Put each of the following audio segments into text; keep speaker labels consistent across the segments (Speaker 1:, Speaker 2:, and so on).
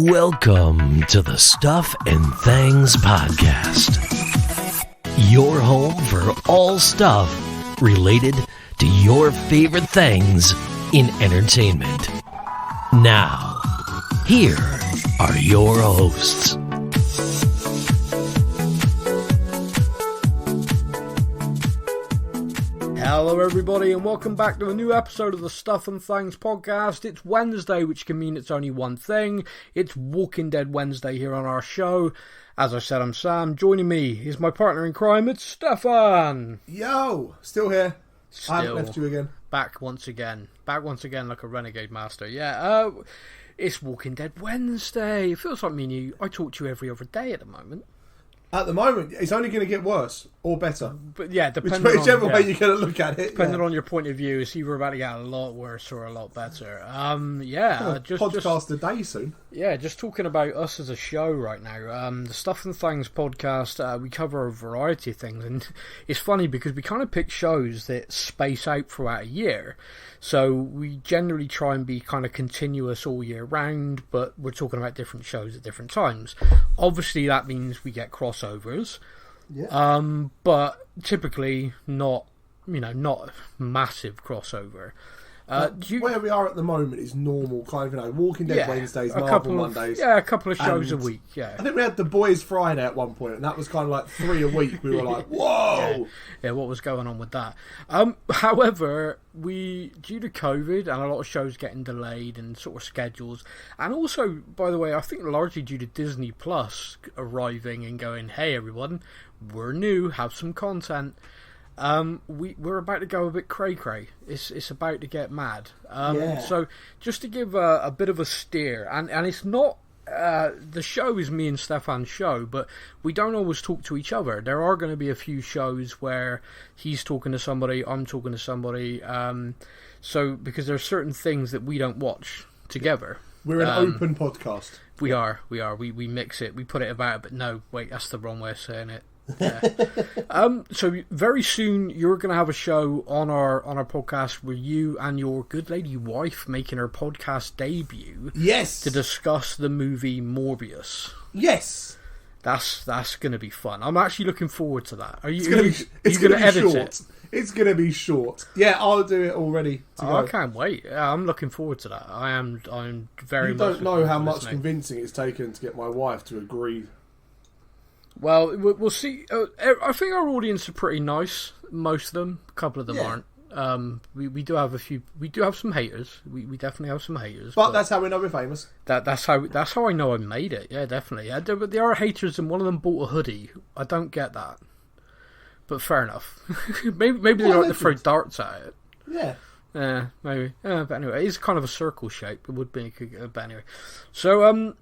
Speaker 1: Welcome to the Stuff and Things Podcast. Your home for all stuff related to your favorite things in entertainment. Now, here are your hosts.
Speaker 2: Hello everybody and welcome back to a new episode of the Stuff and Things Podcast. It's Wednesday, which can mean it's only one thing. It's Walking Dead Wednesday here on our show. As I said, I'm Sam. Joining me is my partner in crime, it's Stephan.
Speaker 3: Yo! Still here. I haven't left you again.
Speaker 2: Back once again like a renegade master. Yeah, it's Walking Dead Wednesday. It feels like me and you, I talk to you every other day at the moment.
Speaker 3: At the moment, it's only going to get worse or better.
Speaker 2: But yeah, depending
Speaker 3: whichever way you're going to look at it.
Speaker 2: Depending on your point of view, it's either about to get a lot worse or a lot better. Just
Speaker 3: podcast a day soon.
Speaker 2: Yeah, just talking about us as a show right now. The Stuff and Things podcast, we cover a variety of things, and it's funny because we kind of pick shows that space out throughout a year. So we generally try and be kind of continuous all year round, but we're talking about different shows at different times. Obviously, that means we get crossovers. Yeah. But typically not massive crossover.
Speaker 3: Where we are at the moment is normal, kind of, Walking Dead Wednesdays, Marvel Mondays.
Speaker 2: A couple of shows a week, yeah.
Speaker 3: I think we had The Boys Friday at one point, and that was kind of like 3 a week. We were like, whoa!
Speaker 2: Yeah, what was going on with that? However, due to COVID and a lot of shows getting delayed and sort of schedules, and also, by the way, I think largely due to Disney Plus arriving and going, hey everyone, we're new, have some content. We're about to go a bit cray-cray. It's about to get mad. So just to give a bit of a steer, and it's not the show is me and Stephan's show, but we don't always talk to each other. There are going to be a few shows where he's talking to somebody, I'm talking to somebody. So because there are certain things that we don't watch together.
Speaker 3: We're an open podcast.
Speaker 2: We are. We mix it. We put it about. But no, wait, that's the wrong way of saying it. Yeah. So very soon you're going to have a show on our podcast where you and your good lady wife making her podcast debut.
Speaker 3: Yes.
Speaker 2: To discuss the movie Morbius.
Speaker 3: Yes.
Speaker 2: That's going to be fun. I'm actually looking forward to that. Are you
Speaker 3: going to
Speaker 2: edit
Speaker 3: short.
Speaker 2: it?
Speaker 3: It's going to be short. Yeah, I'll do it already.
Speaker 2: I can't wait. Yeah, I'm looking forward to that. I'm very.
Speaker 3: You don't know how much convincing it's taken to get my wife to agree.
Speaker 2: Well, we'll see. I think our audience are pretty nice. Most of them. A couple of them aren't. We do have a few. We do have some haters. We definitely have some haters.
Speaker 3: But that's how we know we're famous.
Speaker 2: That's how I know I made it. Yeah, definitely. Yeah, but there are haters, and one of them bought a hoodie. I don't get that. But fair enough. maybe they like to throw darts at it.
Speaker 3: Yeah.
Speaker 2: Yeah, maybe. But anyway, it's kind of a circle shape. It would be. But anyway. So,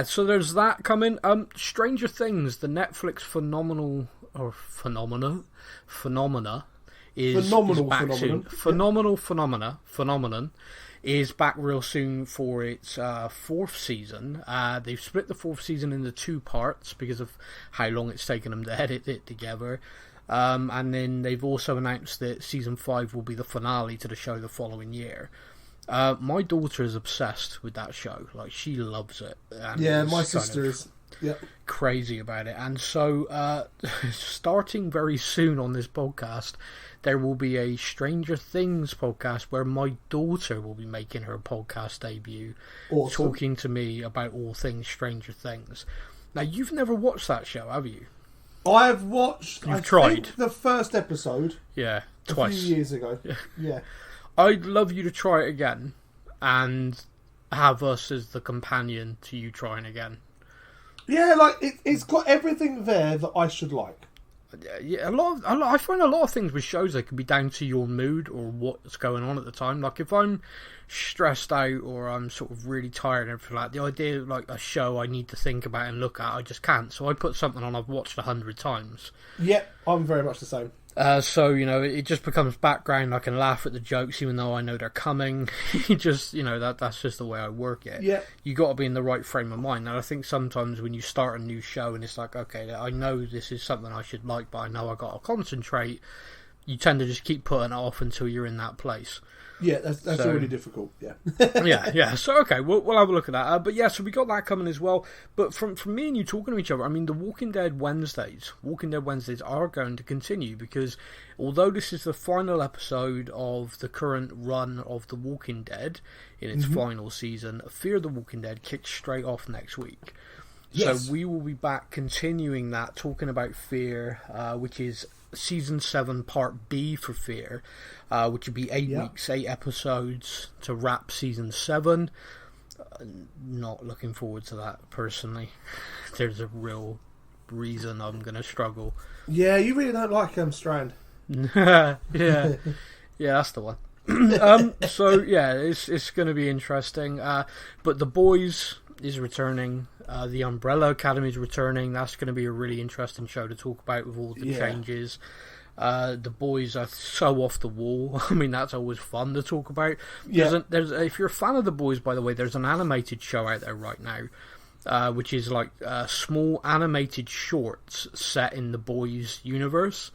Speaker 2: so there's that coming. Stranger Things, the Netflix phenomenon is back soon. Phenomenon is back real soon for its 4th season. They've split the 4th season into 2 parts because of how long it's taken them to edit it together. And then they've also announced that season 5 will be the finale to the show the following year. My daughter is obsessed with that show. Like, she loves it.
Speaker 3: Yeah, my sister is. Yep.
Speaker 2: Crazy about it. And so, starting very soon on this podcast, there will be a Stranger Things podcast where my daughter will be making her podcast debut, talking to me about all things Stranger Things. Now, you've never watched that show, have you?
Speaker 3: I've watched.
Speaker 2: You've tried
Speaker 3: the first episode.
Speaker 2: Yeah, twice.
Speaker 3: A few years ago. Yeah.
Speaker 2: I'd love you to try it again, and have us as the companion to you trying again.
Speaker 3: Yeah, like it's got everything there that I should like.
Speaker 2: Yeah, I find a lot of things with shows that can be down to your mood or what's going on at the time. Like if I'm stressed out or I'm sort of really tired and everything, like the idea of like a show I need to think about and look at, I just can't. So I put something on I've watched 100 times.
Speaker 3: Yep, I'm very much the same.
Speaker 2: So, it just becomes background. I can laugh at the jokes even though I know they're coming. That's just the way I work it.
Speaker 3: Yeah.
Speaker 2: You got to be in the right frame of mind. And I think sometimes when you start a new show and it's like, okay, I know this is something I should like, but I know I got to concentrate. you tend to just keep putting it off until you're in that place.
Speaker 3: Yeah, that's already difficult. Yeah,
Speaker 2: yeah. So okay, we'll have a look at that. But yeah, so we got that coming as well. But from me and you talking to each other, I mean, the Walking Dead Wednesdays are going to continue, because although this is the final episode of the current run of The Walking Dead in its final season, Fear the Walking Dead kicks straight off next week. Yes. So we will be back continuing that, talking about Fear, which is Season 7 Part B for Fear, which would be 8 weeks, 8 episodes to wrap Season 7. Not looking forward to that, personally. There's a real reason I'm going to struggle.
Speaker 3: Yeah, you really don't like Strand.
Speaker 2: Yeah, that's the one. So, yeah, it's going to be interesting. But The Boys is returning. The Umbrella Academy is returning. That's going to be a really interesting show to talk about with all the changes. The Boys are so off the wall. I mean, that's always fun to talk about. There's if you're a fan of The Boys, by the way, there's an animated show out there right now, which is like small animated shorts set in The Boys universe.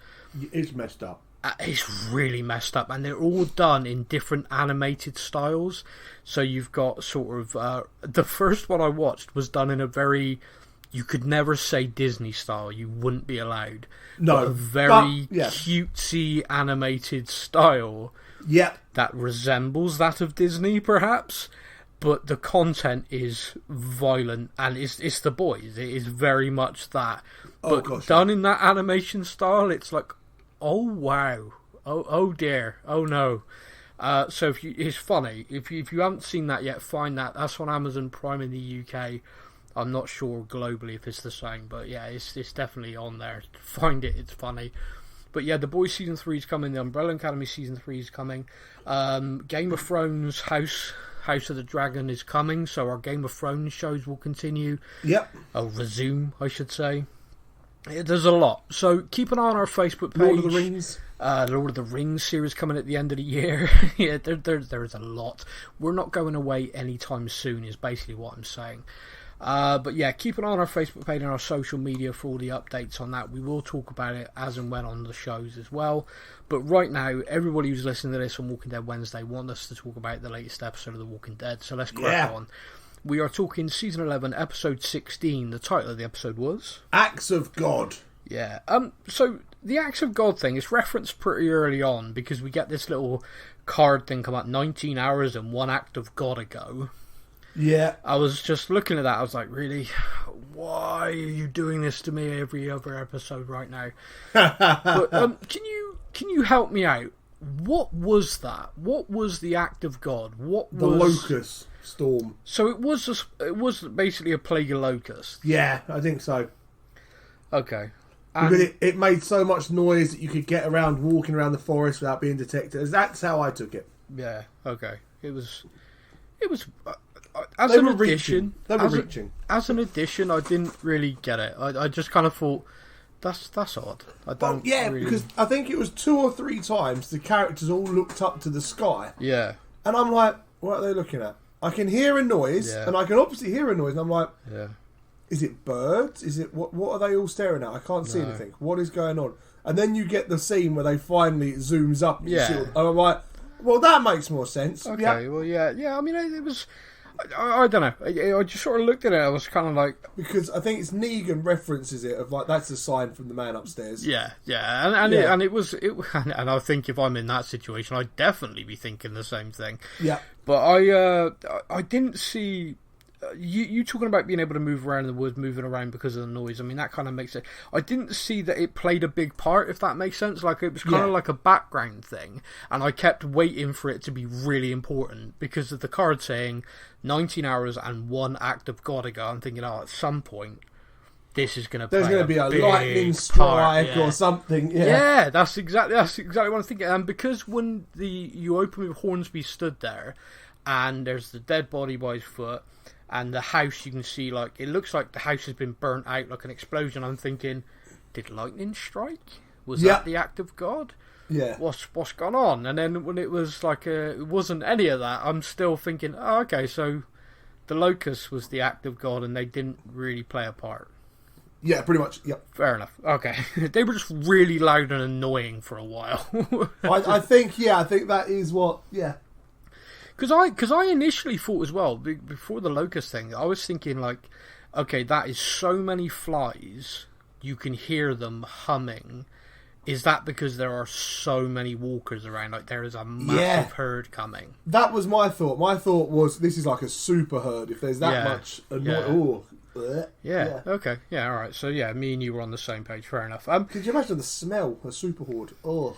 Speaker 3: It's messed up.
Speaker 2: It's really messed up, and they're all done in different animated styles. So you've got sort of the first one I watched was done in a very, you could never say Disney style, you wouldn't be allowed.
Speaker 3: No,
Speaker 2: but a very cutesy animated style.
Speaker 3: Yeah,
Speaker 2: that resembles that of Disney, perhaps. But the content is violent, and it's The Boys. It is very much that, but done in that animation style. It's like, oh wow, oh dear, oh no. So it's funny. If you haven't seen that yet, find that. That's on Amazon Prime in the UK. I'm not sure globally if it's the same, but yeah, it's definitely on there. Find it. It's funny. But yeah, The Boys Season 3 is coming. The Umbrella Academy Season 3 is coming. Game of Thrones House of the Dragon is coming. So our Game of Thrones shows will continue.
Speaker 3: Yep.
Speaker 2: Resume, I should say. There's a lot. So keep an eye on our Facebook page.
Speaker 3: Lord of the Rings.
Speaker 2: Lord of the Rings series coming at the end of the year. Yeah, there's a lot. We're not going away anytime soon, is basically what I'm saying. But yeah, keep an eye on our Facebook page and our social media for all the updates on that. We will talk about it as and when on the shows as well. But right now, everybody who's listening to this on Walking Dead Wednesday want us to talk about the latest episode of The Walking Dead. So let's crack on. We are talking Season 11, Episode 16. The title of the episode was
Speaker 3: Acts of God.
Speaker 2: Yeah. So the Acts of God thing is referenced pretty early on, because we get this little card thing come up, 19 hours and 1 act of God ago.
Speaker 3: Yeah.
Speaker 2: I was just looking at that, I was like, really? Why are you doing this to me every other episode right now? But can you help me out? What was that? What was the act of God? What was
Speaker 3: the locust storm?
Speaker 2: So it was basically a plague of locusts.
Speaker 3: Yeah, I think so.
Speaker 2: Okay.
Speaker 3: Because it made so much noise that you could get around walking around the forest without being detected. That's how I took it.
Speaker 2: Yeah. Okay. It was. As an addition, as an addition, I didn't really get it. I just kind of thought that's odd.
Speaker 3: Because I think it was 2 or 3 times the characters all looked up to the sky.
Speaker 2: Yeah,
Speaker 3: and I'm like, what are they looking at? I can hear a noise, and I can obviously hear a noise, and I'm like, is it birds? Is it what are they all staring at? I can't see anything. What is going on? And then you get the scene where they finally zooms up. And you see, and I'm like, well, that makes more sense.
Speaker 2: Okay, well, yeah. I mean, it was. I don't know. I just sort of looked at it. I was kind of like,
Speaker 3: because I think it's Negan references it of like, that's a sign from the man upstairs.
Speaker 2: Yeah, and it was, and I think if I'm in that situation, I'd definitely be thinking the same thing.
Speaker 3: Yeah,
Speaker 2: but I didn't see. You talking about being able to move around in the woods, moving around because of the noise. I mean, that kind of makes it. I didn't see that it played a big part, if that makes sense. Like, it was kind of like a background thing, and I kept waiting for it to be really important because of the card saying 19 hours and 1 act of God ago. I'm thinking, at some point this is going to.
Speaker 3: There's going to be a lightning strike or something.
Speaker 2: Yeah, that's exactly what I'm thinking. And because when you open with Hornsby stood there, and there's the dead body by his foot. And the house, you can see, like, it looks like the house has been burnt out, like an explosion. I'm thinking, did lightning strike? Was that the act of God?
Speaker 3: Yeah.
Speaker 2: What's gone on? And then when it was like, it wasn't any of that, I'm still thinking, oh, okay, so the locust was the act of God and they didn't really play a part.
Speaker 3: Yeah, pretty much. Yep.
Speaker 2: Fair enough. Okay. They were just really loud and annoying for a while.
Speaker 3: I think that is what. Yeah.
Speaker 2: Because I initially thought as well, before the locust thing, I was thinking like, okay, that is so many flies, you can hear them humming. Is that because there are so many walkers around? Like there is a massive herd coming.
Speaker 3: That was my thought. My thought was this is like a super herd. If there's that much
Speaker 2: Yeah. Okay. Yeah. All right. So yeah, me and you were on the same page. Fair enough.
Speaker 3: Could you imagine the smell? A super horde. Oh.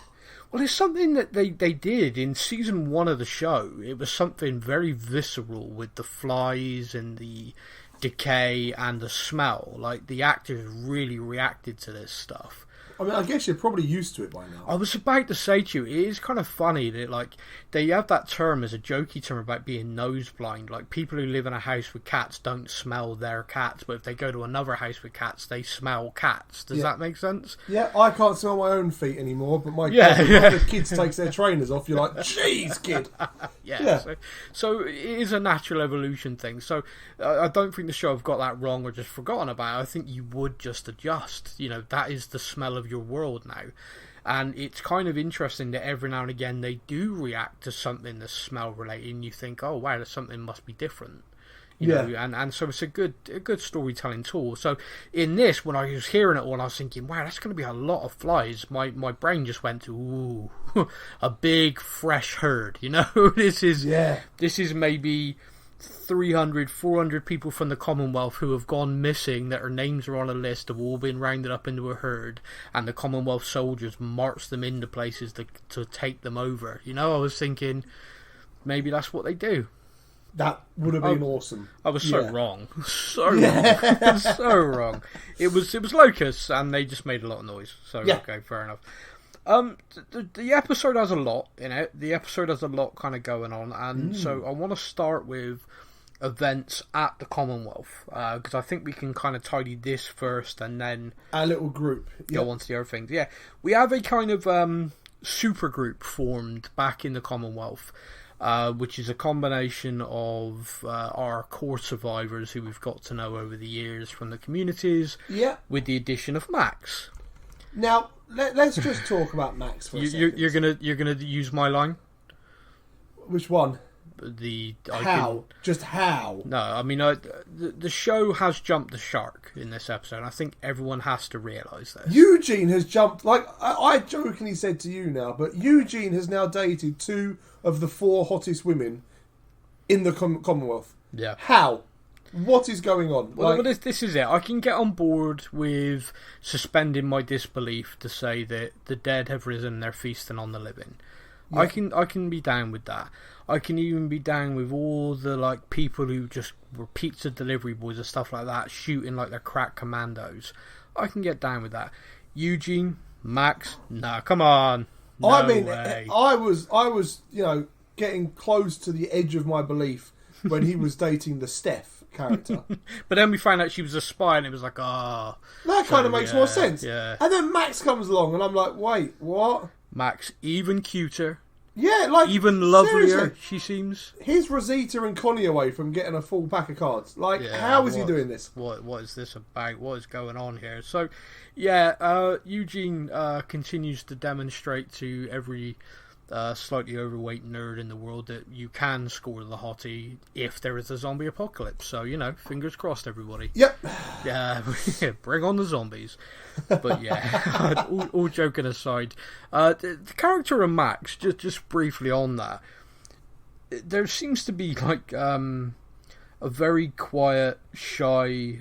Speaker 2: Well, it's something that they did in season 1 of the show. It was something very visceral with the flies and the decay and the smell. Like the actors really reacted to this stuff.
Speaker 3: I mean, I guess you're probably used to it by now.
Speaker 2: I was about to say to you, it is kind of funny that, like, they have that term as a jokey term about being nose blind. Like, people who live in a house with cats don't smell their cats, but if they go to another house with cats, they smell cats. Does that make sense?
Speaker 3: Yeah, I can't smell my own feet anymore, but my the kids takes their trainers off, you're like, jeez, kid.
Speaker 2: Yeah. So it is a natural evolution thing. So I don't think the show have got that wrong or just forgotten about it. I think you would just adjust. You know, that is the smell of your world now. And it's kind of interesting that every now and again they do react to something that's smell related and you think, oh wow, something must be different. You know, and so it's a good storytelling tool. So in this, when I was hearing it all, I was thinking, wow, that's going to be a lot of flies. My brain just went to, ooh, a big fresh herd. You know, this is maybe 300, 400 people from the Commonwealth who have gone missing, that their names are on a list, have all been rounded up into a herd, and the Commonwealth soldiers march them into places to take them over. You know, I was thinking maybe that's what they do.
Speaker 3: That would have been awesome.
Speaker 2: I was so wrong. Wrong. So wrong. It was locusts, and they just made a lot of noise. So, okay, fair enough. The episode has a lot in it. The episode has a lot kind of going on, and so I want to start with events at the Commonwealth, because I think we can kind of tidy this first, and then
Speaker 3: our little group
Speaker 2: go on to the other things. Yeah, we have a kind of super group formed back in the Commonwealth. Which is a combination of our core survivors who we've got to know over the years from the communities, with the addition of Max.
Speaker 3: Now, let's just talk about Max for a second.
Speaker 2: You're gonna use my line?
Speaker 3: Which one?
Speaker 2: How?
Speaker 3: Just how?
Speaker 2: No, I mean, the show has jumped the shark in this episode. I think everyone has to realise this.
Speaker 3: Eugene has jumped, like I jokingly said to you now, but Eugene has now dated 2 of the 4 hottest women in the Commonwealth.
Speaker 2: Yeah.
Speaker 3: How? What is going on?
Speaker 2: Well, this is it. I can get on board with suspending my disbelief to say that the dead have risen, they're feasting on the living. Yeah. I can be down with that. I can even be down with all the like people who just were pizza delivery boys and stuff like that, shooting like they're crack commandos. I can get down with that. Eugene, Max, nah, come on. No way.
Speaker 3: I was, you know, getting close to the edge of my belief when he was dating the Steph character.
Speaker 2: But then we found out she was a spy, and it was like, that
Speaker 3: kind of makes more sense.
Speaker 2: Yeah.
Speaker 3: And then Max comes along, and I'm like, wait, what?
Speaker 2: Max, even cuter.
Speaker 3: Yeah, like
Speaker 2: even lovelier, seriously. She seems.
Speaker 3: Here's Rosita and Connie away from getting a full pack of cards. Like, how is he doing this?
Speaker 2: What is this about? What is going on here? So, yeah, Eugene continues to demonstrate to every slightly overweight nerd in the world that you can score the hottie if there is a zombie apocalypse. So, you know, fingers crossed, everybody.
Speaker 3: Yep.
Speaker 2: Yeah, bring on the zombies. But yeah, all joking aside, the character of Max, just briefly on that, there seems to be like a very quiet, shy,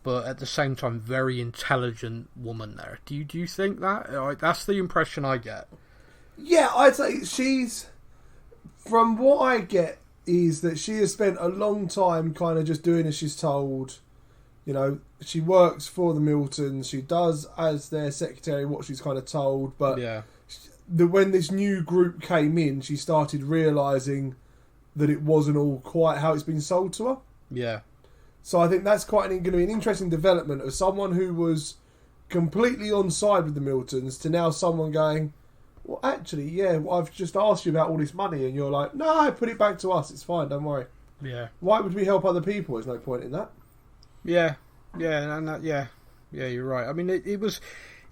Speaker 2: but at the same time very intelligent woman there. Do you think that? That's the impression I get.
Speaker 3: Yeah, I'd say she's, from what I get, is that she has spent a long time kind of just doing as she's told. You know, she works for the Miltons. She does, as their secretary, what she's kind of told. But when this new group came in, she started realising that it wasn't all quite how it's been sold to her.
Speaker 2: Yeah. So
Speaker 3: I think that's going to be an interesting development of someone who was completely on side with the Miltons to now someone going, well, actually, I've just asked you about all this money, and you're like, no, put it back to us. It's fine, don't worry.
Speaker 2: Yeah.
Speaker 3: Why would we help other people? There's no point in that.
Speaker 2: Yeah, you're right. I mean, it was.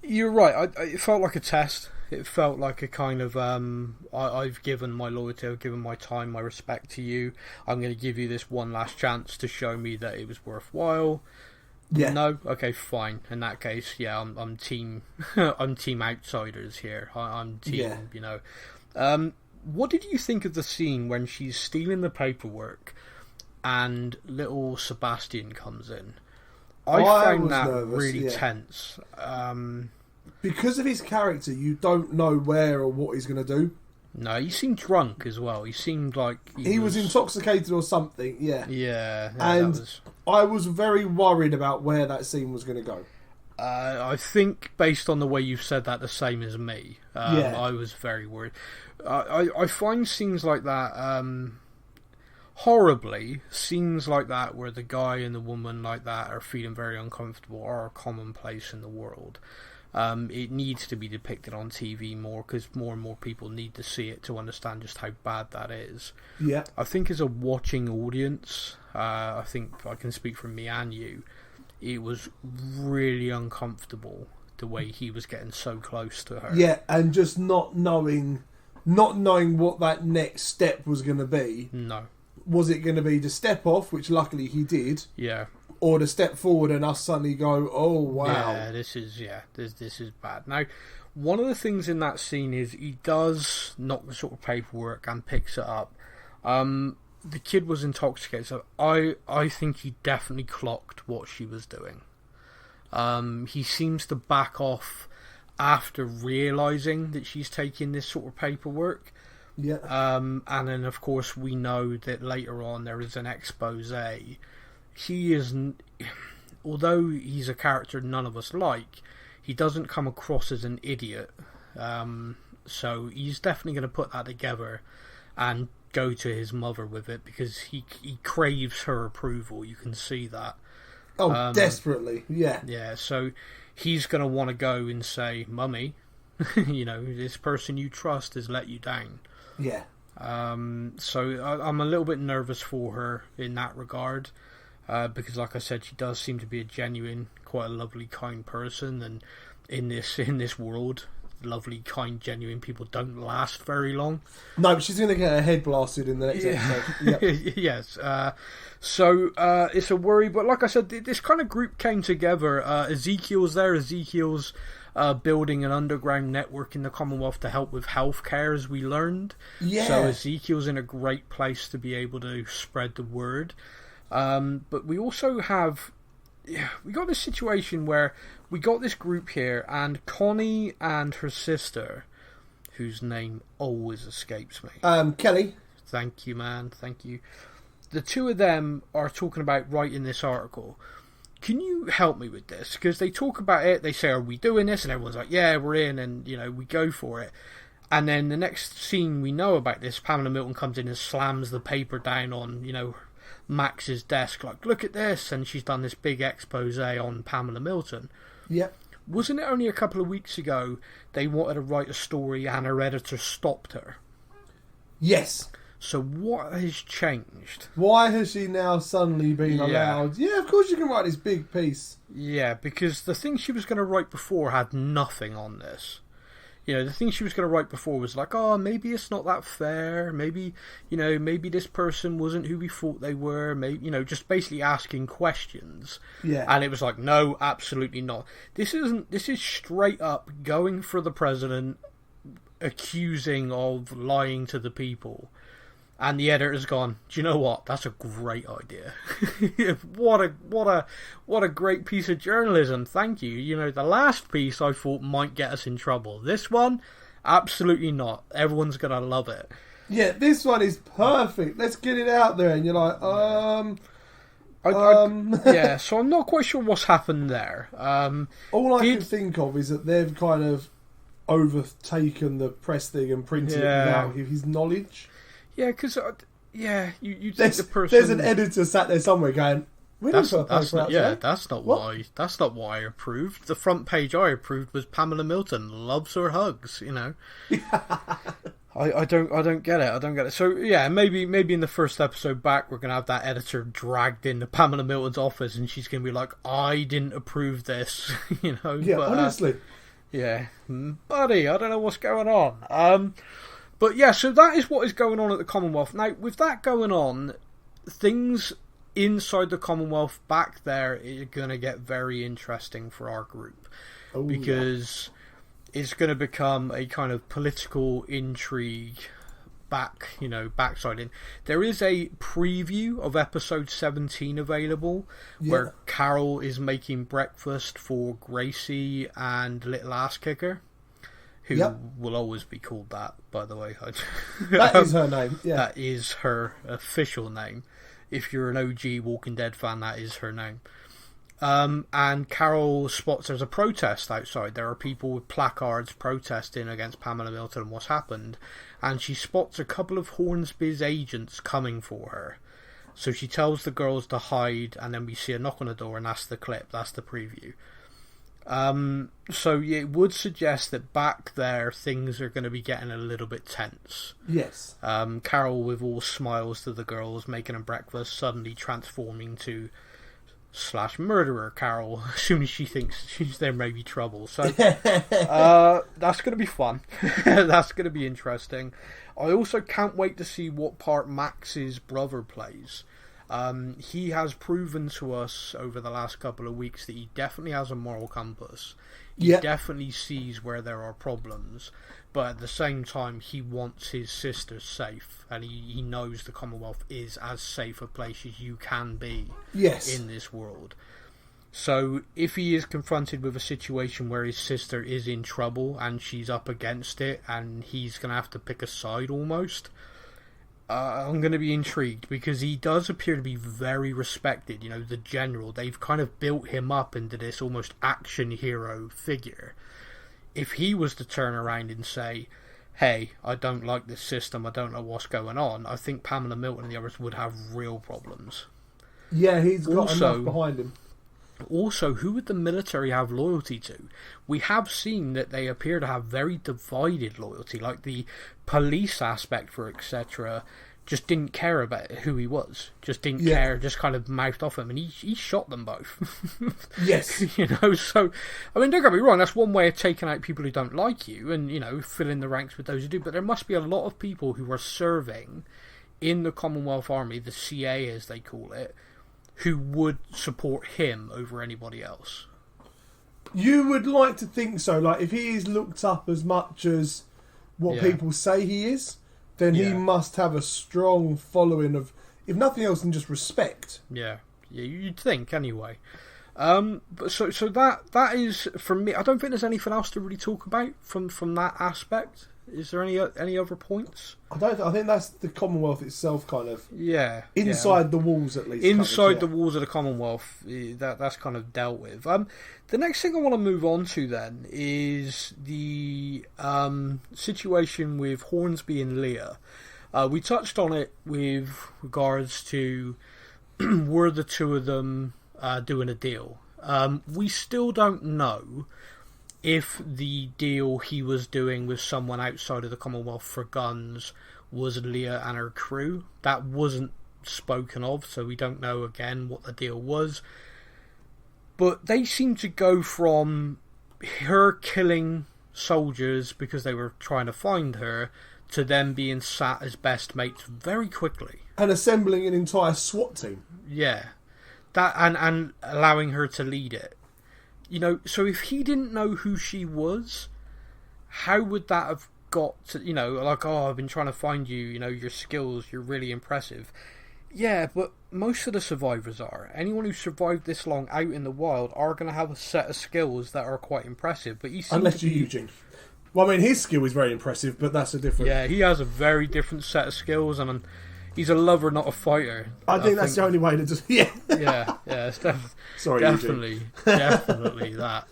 Speaker 2: You're right. It felt like a test. It felt like a kind of I've given my loyalty, I've given my time, my respect to you. I'm going to give you this one last chance to show me that it was worthwhile.
Speaker 3: Yeah.
Speaker 2: No. Okay. Fine. In that case, yeah, I'm team. I'm team outsiders here. I'm team.
Speaker 3: Yeah.
Speaker 2: You know. What did you think of the scene when she's stealing the paperwork, and little Sebastian comes in? I found that nervous, really tense.
Speaker 3: Because of his character, you don't know where or what he's going to do.
Speaker 2: No, he seemed drunk as well. He seemed like
Speaker 3: he was intoxicated or something. Yeah.
Speaker 2: Yeah.
Speaker 3: And I was very worried about where that scene was going to go.
Speaker 2: I think, based on the way you've said that, the same as me. I was very worried. I find scenes like that, horribly, scenes like that where the guy and the woman like that are feeling very uncomfortable are commonplace in the world. It needs to be depicted on TV more, because more and more people need to see it to understand just how bad that is.
Speaker 3: Yeah.
Speaker 2: I think as a watching audience, I think I can speak for me and you, it was really uncomfortable the way he was getting so close to her.
Speaker 3: Yeah, and just not knowing what that next step was going to be.
Speaker 2: No.
Speaker 3: Was it going to be to step off, which luckily he did?
Speaker 2: Yeah.
Speaker 3: Or to step forward and us suddenly go, oh wow.
Speaker 2: Yeah, this is bad. Now, one of the things in that scene is he does knock the sort of paperwork and picks it up. The kid was intoxicated, so I think he definitely clocked what she was doing. He seems to back off after realising that she's taking this sort of paperwork.
Speaker 3: Yeah.
Speaker 2: And then, of course, we know that later on there is an expose. He isn't, although he's a character none of us like, he doesn't come across as an idiot. So he's definitely going to put that together and go to his mother with it, because he craves her approval. You can see that.
Speaker 3: Oh, desperately, yeah.
Speaker 2: Yeah, so he's going to want to go and say, Mummy, you know, this person you trust has let you down.
Speaker 3: Yeah.
Speaker 2: So I'm a little bit nervous for her in that regard, because like I said, she does seem to be a genuine, quite a lovely, kind person, and in this world, lovely, kind, genuine people don't last very long. No,
Speaker 3: but she's going to get her head blasted in the next episode. Yep.
Speaker 2: Yes. So it's a worry, but like I said, this kind of group came together. Ezekiel's there. Ezekiel's building an underground network in the Commonwealth to help with healthcare, as we learned.
Speaker 3: Yeah.
Speaker 2: So Ezekiel's in a great place to be able to spread the word. But we also have... we got this situation where we got this group here, and Connie and her sister, whose name always escapes me.
Speaker 3: Kelly.
Speaker 2: Thank you, man. Thank you. The two of them are talking about writing this article. Can you help me with this? Because they talk about it, they say, are we doing this? And everyone's like, yeah, we're in, and, you know, we go for it. And then the next scene we know about this, Pamela Milton comes in and slams the paper down on, you know, Max's desk, like, look at this, and she's done this big expose on Pamela Milton.
Speaker 3: Yep.
Speaker 2: Wasn't it only a couple of weeks ago they wanted to write a story and her editor stopped her?
Speaker 3: Yes.
Speaker 2: So what has changed?
Speaker 3: Why has she now suddenly been allowed? Yeah, of course you can write this big piece.
Speaker 2: Yeah, because the thing she was going to write before had nothing on this. You know, the thing she was going to write before was like, oh, maybe it's not that fair. Maybe, you know, maybe this person wasn't who we thought they were. Maybe, you know, just basically asking questions.
Speaker 3: Yeah.
Speaker 2: And it was like, no, absolutely not. This is straight up going for the president, accusing of lying to the people. And the editor's gone, do you know what? That's a great idea. What a great piece of journalism. Thank you. You know, the last piece I thought might get us in trouble. This one, absolutely not. Everyone's going to love it.
Speaker 3: Yeah, this one is perfect. Let's get it out there. And you're like,
Speaker 2: yeah, so I'm not quite sure what's happened there.
Speaker 3: All I can think of is that they've kind of overtaken the press thing and printed it without his knowledge.
Speaker 2: Yeah, because you think the person.
Speaker 3: There's an editor sat there somewhere going,
Speaker 2: that's not what I approved. The front page I approved was Pamela Milton loves her hugs. You know, I don't get it. I don't get it. So yeah, maybe in the first episode back, we're gonna have that editor dragged into Pamela Milton's office, and she's gonna be like, "I didn't approve this," you know.
Speaker 3: Yeah, but, honestly.
Speaker 2: Yeah, buddy, I don't know what's going on. But yeah, so that is what is going on at the Commonwealth. Now, with that going on, things inside the Commonwealth back there are going to get very interesting for our group. Oh, because it's going to become a kind of political intrigue backsiding. There is a preview of episode 17 available where Carol is making breakfast for Gracie and Little Ass Kicker, who will always be called that, by the way.
Speaker 3: That is her name. Yeah.
Speaker 2: That is her official name. If you're an OG Walking Dead fan, that is her name. And Carol spots there's a protest outside. There are people with placards protesting against Pamela Milton and what's happened. And she spots a couple of Hornsby's agents coming for her. So she tells the girls to hide, and then we see a knock on the door, and that's the clip. That's the preview. So it would suggest that back there things are going to be getting a little bit tense.
Speaker 3: Yes.
Speaker 2: Carol with all smiles to the girls, making them breakfast, suddenly transforming to /murderer Carol as soon as she thinks there may be trouble. So that's going to be fun. That's going to be interesting. I also can't wait to see what part Max's brother plays. He has proven to us over the last couple of weeks that he definitely has a moral compass. He definitely sees where there are problems, but at the same time he wants his sister safe, and he knows the Commonwealth is as safe a place as you can be in this world. So if he is confronted with a situation where his sister is in trouble and she's up against it and he's going to have to pick a side almost, I'm going to be intrigued, because he does appear to be very respected. You know, the general, they've kind of built him up into this almost action hero figure. If he was to turn around and say, hey, I don't like this system, I don't know what's going on, I think Pamela Milton and the others would have real problems.
Speaker 3: Yeah, he's got enough behind him.
Speaker 2: Also, who would the military have loyalty to? We have seen that they appear to have very divided loyalty, like the police aspect for etc. just didn't care about who he was, just didn't care, just kind of mouthed off him, and he shot them both.
Speaker 3: Yes.
Speaker 2: You know, so, I mean, don't get me wrong, that's one way of taking out people who don't like you, and, you know, filling the ranks with those who do, but there must be a lot of people who are serving in the Commonwealth Army, the CA as they call it, who would support him over anybody else.
Speaker 3: You would like to think so. Like, if he is looked up as much as what people say he is, then he must have a strong following of, if nothing else, than just respect.
Speaker 2: Yeah, you'd think anyway. But so that is, for me, I don't think there's anything else to really talk about from that aspect. Is there any other points?
Speaker 3: I think that's the Commonwealth itself, kind of.
Speaker 2: Yeah.
Speaker 3: Inside the walls, at least.
Speaker 2: Inside the walls of the Commonwealth, that's kind of dealt with. The next thing I want to move on to then is the situation with Hornsby and Leah. We touched on it with regards to were the two of them doing a deal. We still don't know if the deal he was doing with someone outside of the Commonwealth for guns was Leah and her crew. That wasn't spoken of, so we don't know again what the deal was. But they seem to go from her killing soldiers because they were trying to find her to them being sat as best mates very quickly.
Speaker 3: And assembling an entire SWAT team.
Speaker 2: Yeah. That and allowing her to lead it. You know, so if he didn't know who she was, how would that have got to, you know, like, oh, I've been trying to find you, you know, your skills, you're really impressive. Yeah, but most of the survivors are. Anyone who survived this long out in the wild are going to have a set of skills that are quite impressive. But
Speaker 3: unless you're Eugene. Well, I mean, his skill is very impressive, but that's a different...
Speaker 2: Yeah, he has a very different set of skills, and he's a lover, not a fighter.
Speaker 3: I think that's the only way to just... Yeah.
Speaker 2: Yeah, it's
Speaker 3: Sorry,
Speaker 2: definitely that.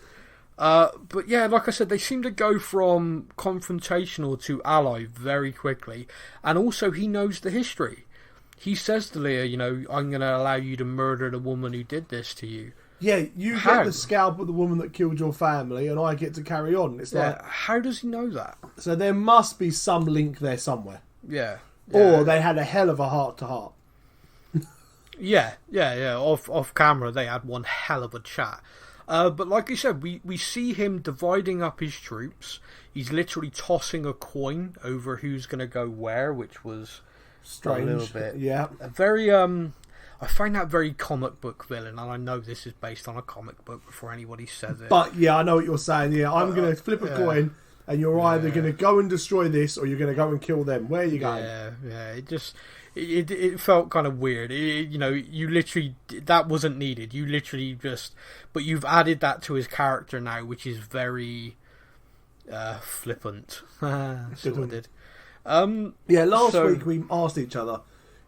Speaker 2: But yeah, like I said, they seem to go from confrontational to ally very quickly. And also, he knows the history. He says to Leah, you know, I'm going to allow you to murder the woman who did this to you.
Speaker 3: Yeah, you get the scalp of the woman that killed your family, and I get to carry on. It's like,
Speaker 2: how does he know that?
Speaker 3: So there must be some link there somewhere.
Speaker 2: Yeah.
Speaker 3: Or they had a hell of a heart-to-heart.
Speaker 2: Yeah. Off camera, they had one hell of a chat. But like you said, we see him dividing up his troops. He's literally tossing a coin over who's going to go where, which was
Speaker 3: strange.
Speaker 2: A little bit.
Speaker 3: Yeah.
Speaker 2: Very, I find that very comic book villain, and I know this is based on a comic book before anybody says it.
Speaker 3: But yeah, I know what you're saying. Yeah, I'm going to flip a coin, and you're either going to go and destroy this, or you're going to go and kill them. Where are you going?
Speaker 2: Yeah. It felt kind of weird. You literally, that wasn't needed. You literally just, but you've added that to his character now, which is very flippant. That's what I did.
Speaker 3: Last week we asked each other,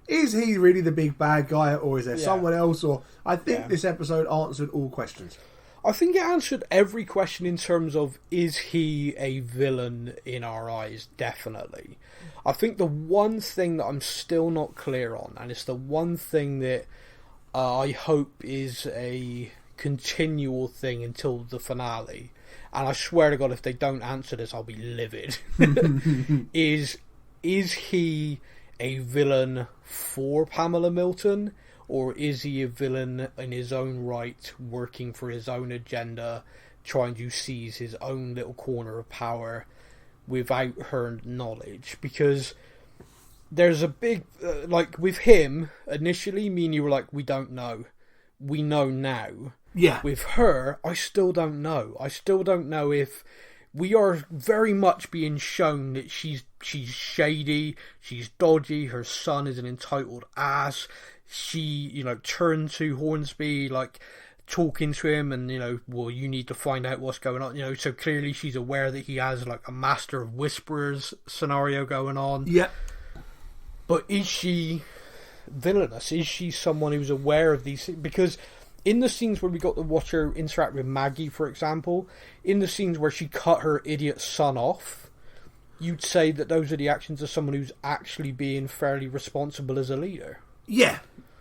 Speaker 3: is he really the big bad guy, or is there someone else? Or I think this episode answered all questions.
Speaker 2: I think it answered every question in terms of, is he a villain in our eyes? Definitely. I think the one thing that I'm still not clear on, and it's the one thing that I hope is a continual thing until the finale, and I swear to God, if they don't answer this, I'll be livid, is he a villain for Pamela Milton, or is he a villain in his own right, working for his own agenda, trying to seize his own little corner of power without her knowledge? Because there's a big, like with him, initially, me and you were like, we don't know. We know now.
Speaker 3: Yeah.
Speaker 2: With her, I still don't know. I still don't know if we are very much being shown that she's shady, she's dodgy, her son is an entitled ass. She, turned to Hornsby, talking to him, and, well, you need to find out what's going on. So clearly she's aware that he has, a Master of Whisperers scenario going on.
Speaker 3: Yeah.
Speaker 2: But is she villainous? Is she someone who's aware of these things? Because in the scenes where we got to watch her interact with Maggie, for example, in the scenes where she cut her idiot son off, you'd say that those are the actions of someone who's actually being fairly responsible as a leader.
Speaker 3: Yeah.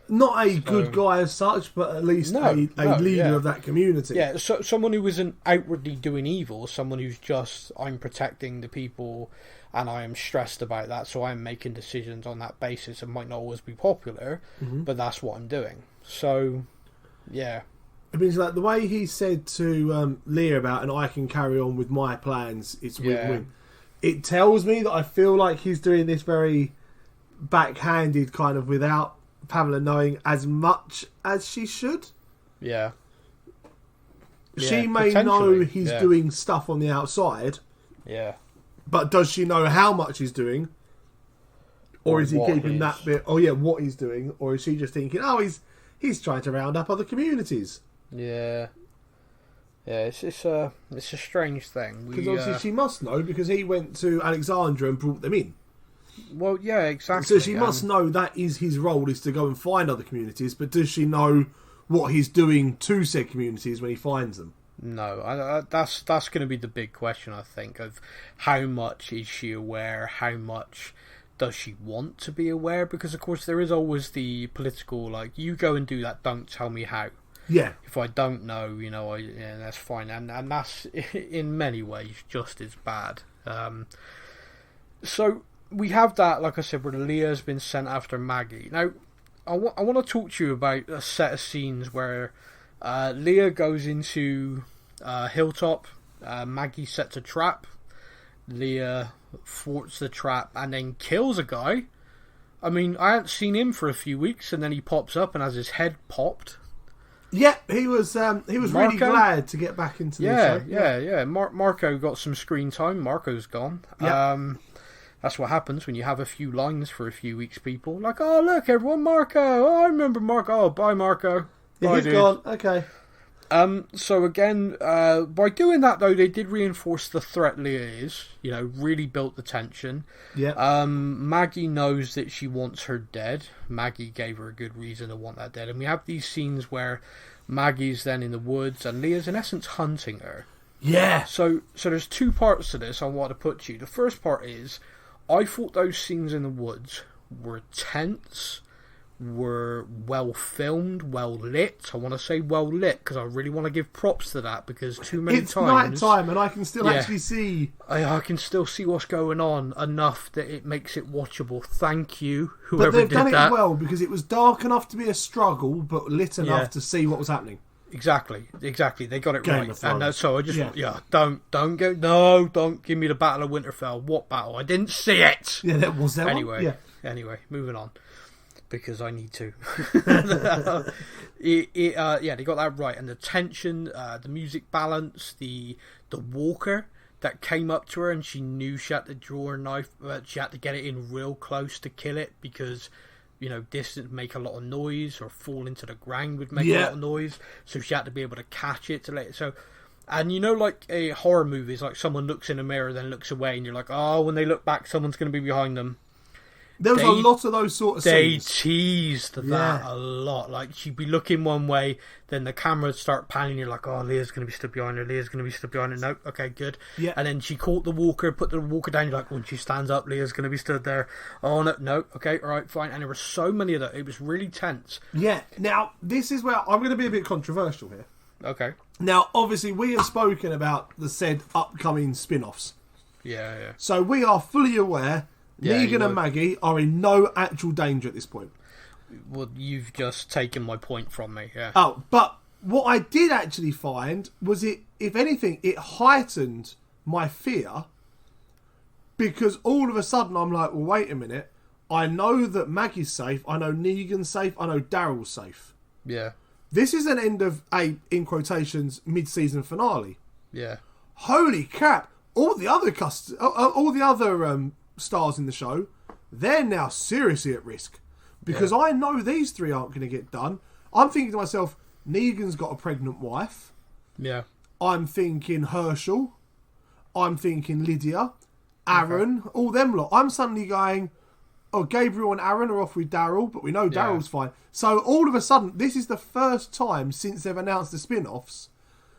Speaker 3: Not a good guy as such, but at least a leader of that community.
Speaker 2: Yeah, so someone who isn't outwardly doing evil, someone who's just, I'm protecting the people and I am stressed about that, so I'm making decisions on that basis. It might not always be popular, but that's what I'm doing. So, yeah.
Speaker 3: I mean, it's like the way he said to Leah about, and I can carry on with my plans, it's win-win. It tells me that I feel like he's doing this very backhanded, kind of without Pamela knowing as much as she should.
Speaker 2: Yeah.
Speaker 3: She may know he's doing stuff on the outside.
Speaker 2: Yeah.
Speaker 3: But does she know how much he's doing? Or is he keeping that bit? Oh yeah, what he's doing? Or is she just thinking, oh, he's trying to round up other communities?
Speaker 2: Yeah. Yeah, it's a strange thing.
Speaker 3: Because obviously she must know, because he went to Alexandra and brought them in.
Speaker 2: Well, yeah, exactly.
Speaker 3: So she must know that is his role, is to go and find other communities, but does she know what he's doing to said communities when he finds them?
Speaker 2: No, that's going to be the big question, I think, of how much is she aware, how much does she want to be aware, because of course there is always the political, you go and do that, don't tell me how.
Speaker 3: Yeah.
Speaker 2: If I don't know, that's fine, and that's in many ways just as bad. So we have that, like I said, where Leah's been sent after Maggie. Now, I want to talk to you about a set of scenes where Leah goes into Hilltop, Maggie sets a trap, Leah thwarts the trap and then kills a guy. I mean, I hadn't seen him for a few weeks, and then he pops up and has his head popped.
Speaker 3: Yeah, he was really glad to get back into the show.
Speaker 2: Yeah. Marco got some screen time. Marco's gone. Yeah. That's what happens when you have a few lines for a few weeks, people. Like, oh, look, everyone, Marco. Oh, I remember Marco. Oh, bye, Marco.
Speaker 3: Yeah, he's gone. Okay.
Speaker 2: So again, by doing that, though, they did reinforce the threat Leah is. Really built the tension.
Speaker 3: Yeah.
Speaker 2: Maggie knows that she wants her dead. Maggie gave her a good reason to want that dead. And we have these scenes where Maggie's then in the woods and Leah's in essence hunting her.
Speaker 3: Yeah.
Speaker 2: So there's two parts to this I want to put to you. The first part is, I thought those scenes in the woods were tense, were well filmed, well lit. I want to say well lit because I really want to give props to that, because too many
Speaker 3: it's
Speaker 2: times...
Speaker 3: It's night time and I can still actually see...
Speaker 2: I can still see what's going on enough that it makes it watchable. Thank you, whoever did that.
Speaker 3: But they've done it well, because it was dark enough to be a struggle, but lit enough to see what was happening.
Speaker 2: Exactly. They got it
Speaker 3: Game
Speaker 2: right. And so I just don't go. No, don't give me the Battle of Winterfell. What battle? I didn't see it.
Speaker 3: Yeah, that was that
Speaker 2: anyway.
Speaker 3: One?
Speaker 2: Anyway, moving on, because I need to. They got that right, and the tension, the music balance, the walker that came up to her, and she knew she had to draw her knife, she had to get it in real close to kill it, because distance make a lot of noise, or fall into the ground would make a lot of noise. So she had to be able to catch it to let it. So, and like a horror movies, like someone looks in a mirror, then looks away, and you're like, oh, when they look back, someone's going to be behind them.
Speaker 3: There was a lot of those sort of scenes.
Speaker 2: They teased that a lot. Like, she'd be looking one way, then the camera would start panning, you're like, oh, Leah's going to be stood behind her, no, okay, good.
Speaker 3: Yeah.
Speaker 2: And then she caught the walker, put the walker down, you're like, when she stands up, Leah's going to be stood there. Oh, no, okay, alright, fine. And there were so many of that, it was really tense.
Speaker 3: Yeah, now, this is where I'm going to be a bit controversial here.
Speaker 2: Okay.
Speaker 3: Now, obviously, we have spoken about the said upcoming spin-offs.
Speaker 2: Yeah.
Speaker 3: So we are fully aware Negan and Maggie are in no actual danger at this point.
Speaker 2: Well, you've just taken my point from me, yeah.
Speaker 3: Oh, but what I did actually find was if anything, it heightened my fear, because all of a sudden I'm like, well, wait a minute. I know that Maggie's safe. I know Negan's safe. I know Daryl's safe.
Speaker 2: Yeah.
Speaker 3: This is an end of a, in quotations, mid-season finale.
Speaker 2: Yeah.
Speaker 3: Holy crap. All the other stars in the show, they're now seriously at risk, because I know these three aren't going to get done. I'm thinking to myself, Negan's got a pregnant wife.
Speaker 2: Yeah.
Speaker 3: I'm thinking Herschel. I'm thinking Lydia, Aaron, all them lot. I'm suddenly going, oh, Gabriel and Aaron are off with Daryl, but we know Daryl's fine. So all of a sudden, this is the first time since they've announced the spin-offs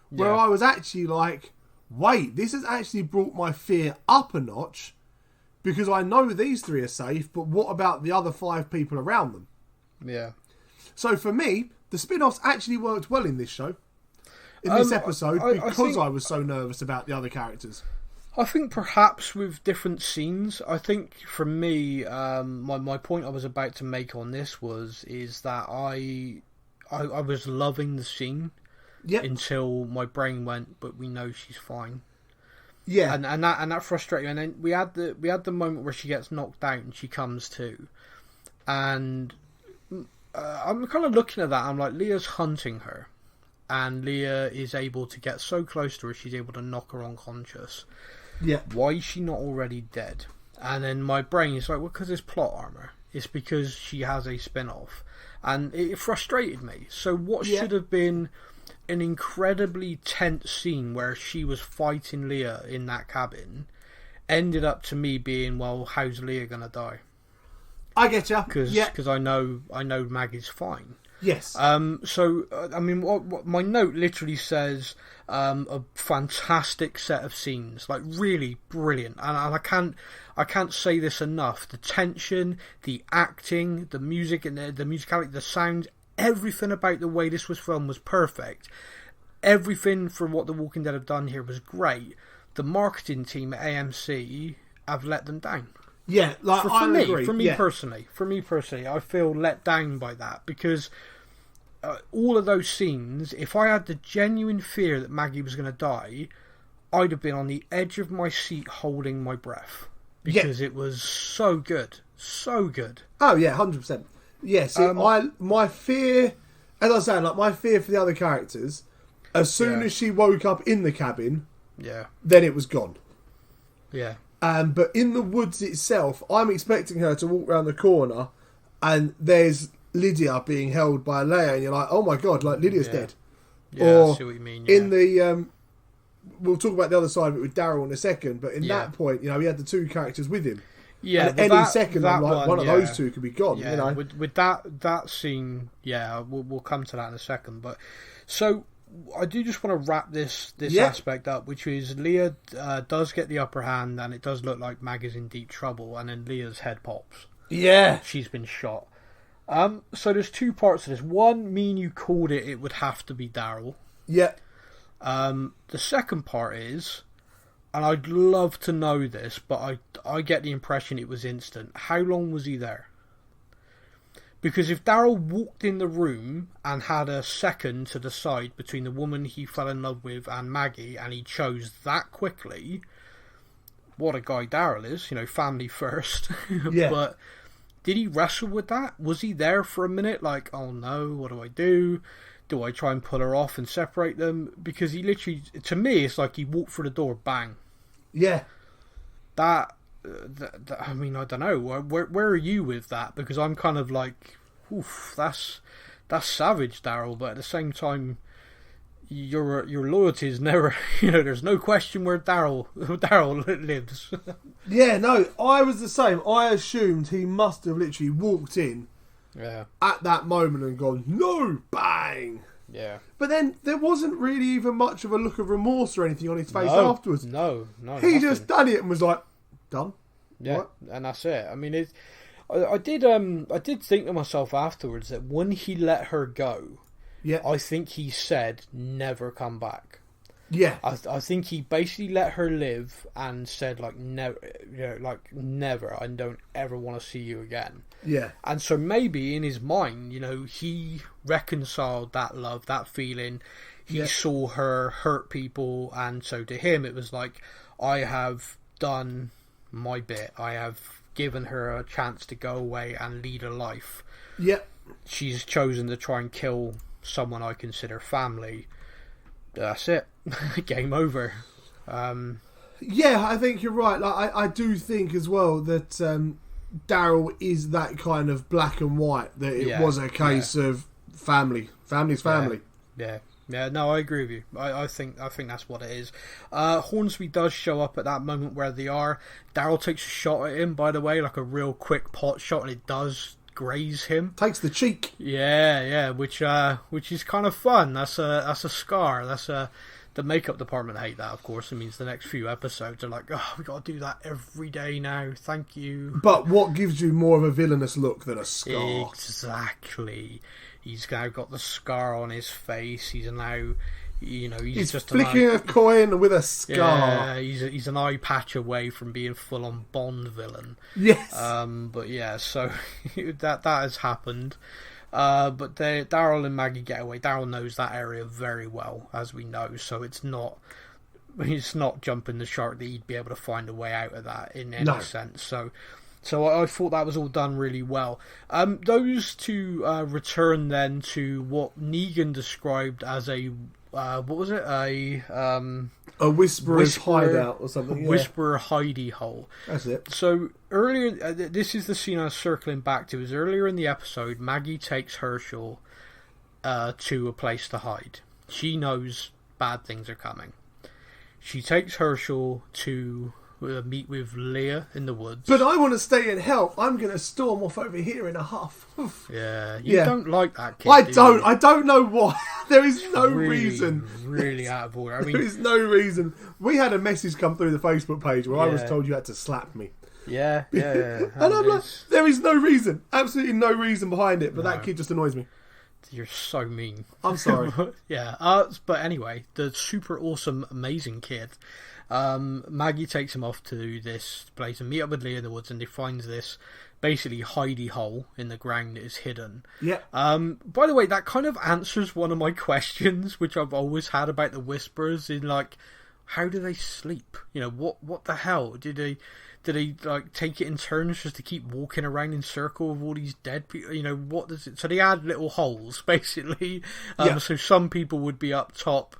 Speaker 3: where I was actually like, wait, this has actually brought my fear up a notch, because I know these three are safe, but what about the other 5 people around them?
Speaker 2: Yeah.
Speaker 3: So for me, the spin-offs actually worked well in this show, in this episode, because I was so nervous about the other characters.
Speaker 2: I think perhaps with different scenes. I think for me, my point I was about to make on this is that I was loving the scene until my brain went, but we know she's fine. Yeah, and that frustrated me. And then we had the moment where she gets knocked out and she comes to, and I'm kind of looking at that. I'm like, Leah's hunting her, and Leah is able to get so close to her, she's able to knock her unconscious. Yeah, why is she not already dead? And then my brain is like, well, because it's plot armor. It's because she has a spin-off, and it frustrated me. So what should have been an incredibly tense scene where she was fighting Leah in that cabin ended up to me being, well, how's Leah gonna die?
Speaker 3: I get you,
Speaker 2: because I know Maggie's fine.
Speaker 3: Yes.
Speaker 2: So I mean, what my note literally says, a fantastic set of scenes, like really brilliant, and I can't say this enough. The tension, the acting, the music, and the musicality, the sound. Everything about the way this was filmed was perfect. Everything from what The Walking Dead have done here was great. The marketing team at AMC have let them down.
Speaker 3: Yeah, like
Speaker 2: for me personally, I feel let down by that, because all of those scenes, if I had the genuine fear that Maggie was going to die, I'd have been on the edge of my seat holding my breath, because it was so good.
Speaker 3: Oh yeah, 100%. Yes, my fear, as I was saying, like my fear for the other characters, as soon as she woke up in the cabin, then it was gone.
Speaker 2: Yeah.
Speaker 3: But in the woods itself, I'm expecting her to walk around the corner, and there's Lydia being held by Leah, and you're like, oh my god, like Lydia's dead.
Speaker 2: Yeah,
Speaker 3: or
Speaker 2: I see what you mean. Yeah.
Speaker 3: In the, we'll talk about the other side of it with Daryl in a second, but in that point, he had the 2 characters with him.
Speaker 2: Yeah,
Speaker 3: and any second, I'm like, one of those 2 could be gone.
Speaker 2: Yeah, with that scene, we'll come to that in a second. But so I do just want to wrap this aspect up, which is Leah does get the upper hand, and it does look like Mag is in deep trouble, and then Leah's head pops.
Speaker 3: Yeah,
Speaker 2: she's been shot. So there's two parts to this. One, me and you called it. It would have to be Daryl.
Speaker 3: Yeah.
Speaker 2: The second part is, and I'd love to know this, but I get the impression it was instant. How long was he there? Because if Daryl walked in the room and had a second to decide between the woman he fell in love with and Maggie, and he chose that quickly, what a guy Daryl is, family first.
Speaker 3: Yeah.
Speaker 2: But did he wrestle with that? Was he there for a minute like, oh no, what do I do? Do I try and pull her off and separate them? Because he literally, to me, it's like he walked through the door, bang.
Speaker 3: Yeah.
Speaker 2: That I mean, I don't know. Where are you with that? Because I'm kind of like, oof, that's savage, Daryl. But at the same time, your loyalty is never, there's no question where Daryl lives.
Speaker 3: Yeah, no, I was the same. I assumed he must have literally walked in at that moment and gone, no, bang.
Speaker 2: Yeah.
Speaker 3: But then there wasn't really even much of a look of remorse or anything on his face afterwards.
Speaker 2: No.
Speaker 3: He
Speaker 2: nothing.
Speaker 3: just done it and was like, done.
Speaker 2: Yeah,
Speaker 3: what?
Speaker 2: And that's it. I mean, I did think to myself afterwards that when he let her go, I think he said never come back.
Speaker 3: Yeah,
Speaker 2: I think he basically let her live and said never. I don't ever want to see you again.
Speaker 3: Yeah,
Speaker 2: and so maybe in his mind, he reconciled that love, that feeling. He saw her hurt people, and so to him it was like, I have done my bit. I have given her a chance to go away and lead a life.
Speaker 3: Yeah,
Speaker 2: she's chosen to try and kill someone I consider family. That's it. Game over.
Speaker 3: Yeah, I think you're right. Like, I do think as well that Daryl is that kind of black and white, that it was a case of family's family.
Speaker 2: Yeah, no, I agree with you. I think that's what it is. Hornsby does show up at that moment where they are. Daryl takes a shot at him, by the way, like a real quick pot shot, and it does graze him.
Speaker 3: Takes the cheek.
Speaker 2: Yeah, which is kind of fun. That's a scar. The makeup department hate that, of course. It means the next few episodes are like, oh, we got to do that every day now. Thank you.
Speaker 3: But what gives you more of a villainous look than a scar?
Speaker 2: Exactly. He's now got the scar on his face. He's now, he's just
Speaker 3: flicking a coin with a scar.
Speaker 2: Yeah, he's an eye patch away from being full on Bond villain.
Speaker 3: Yes.
Speaker 2: But yeah, so that has happened. But Daryl and Maggie get away. Daryl knows that area very well, as we know. So it's not jumping the shark that he'd be able to find a way out of that in any sense. So I thought that was all done really well. Those two return then to what Negan described as a what was it? A
Speaker 3: whisperer's hideout or something.
Speaker 2: Whisperer hidey hole.
Speaker 3: That's it.
Speaker 2: So earlier, this is the scene I was circling back to. Is earlier in the episode, Maggie takes Herschel to a place to hide. She knows bad things are coming. She takes Herschel to meet with Leah in the woods.
Speaker 3: But I want to stay and help. I'm going to storm off over here in a huff.
Speaker 2: You don't like that kid.
Speaker 3: I don't know why. There is no reason.
Speaker 2: Really out of order. I mean,
Speaker 3: there is no reason. We had a message come through the Facebook page where I was told you had to slap me.
Speaker 2: Yeah.
Speaker 3: And I'm like, there is no reason. Absolutely no reason behind it. But that kid just annoys me.
Speaker 2: You're so mean.
Speaker 3: I'm sorry.
Speaker 2: But anyway, the super awesome, amazing kid. Maggie takes him off to this place and meet up with Leah in the woods, and they find this basically hidey hole in the ground that is hidden.
Speaker 3: Yeah.
Speaker 2: By the way, that kind of answers one of my questions, which I've always had about the Whisperers, in like, how do they sleep? What the hell? Did they like take it in turns just to keep walking around in circle with all these dead people? What does it? So they had little holes basically. So some people would be up top,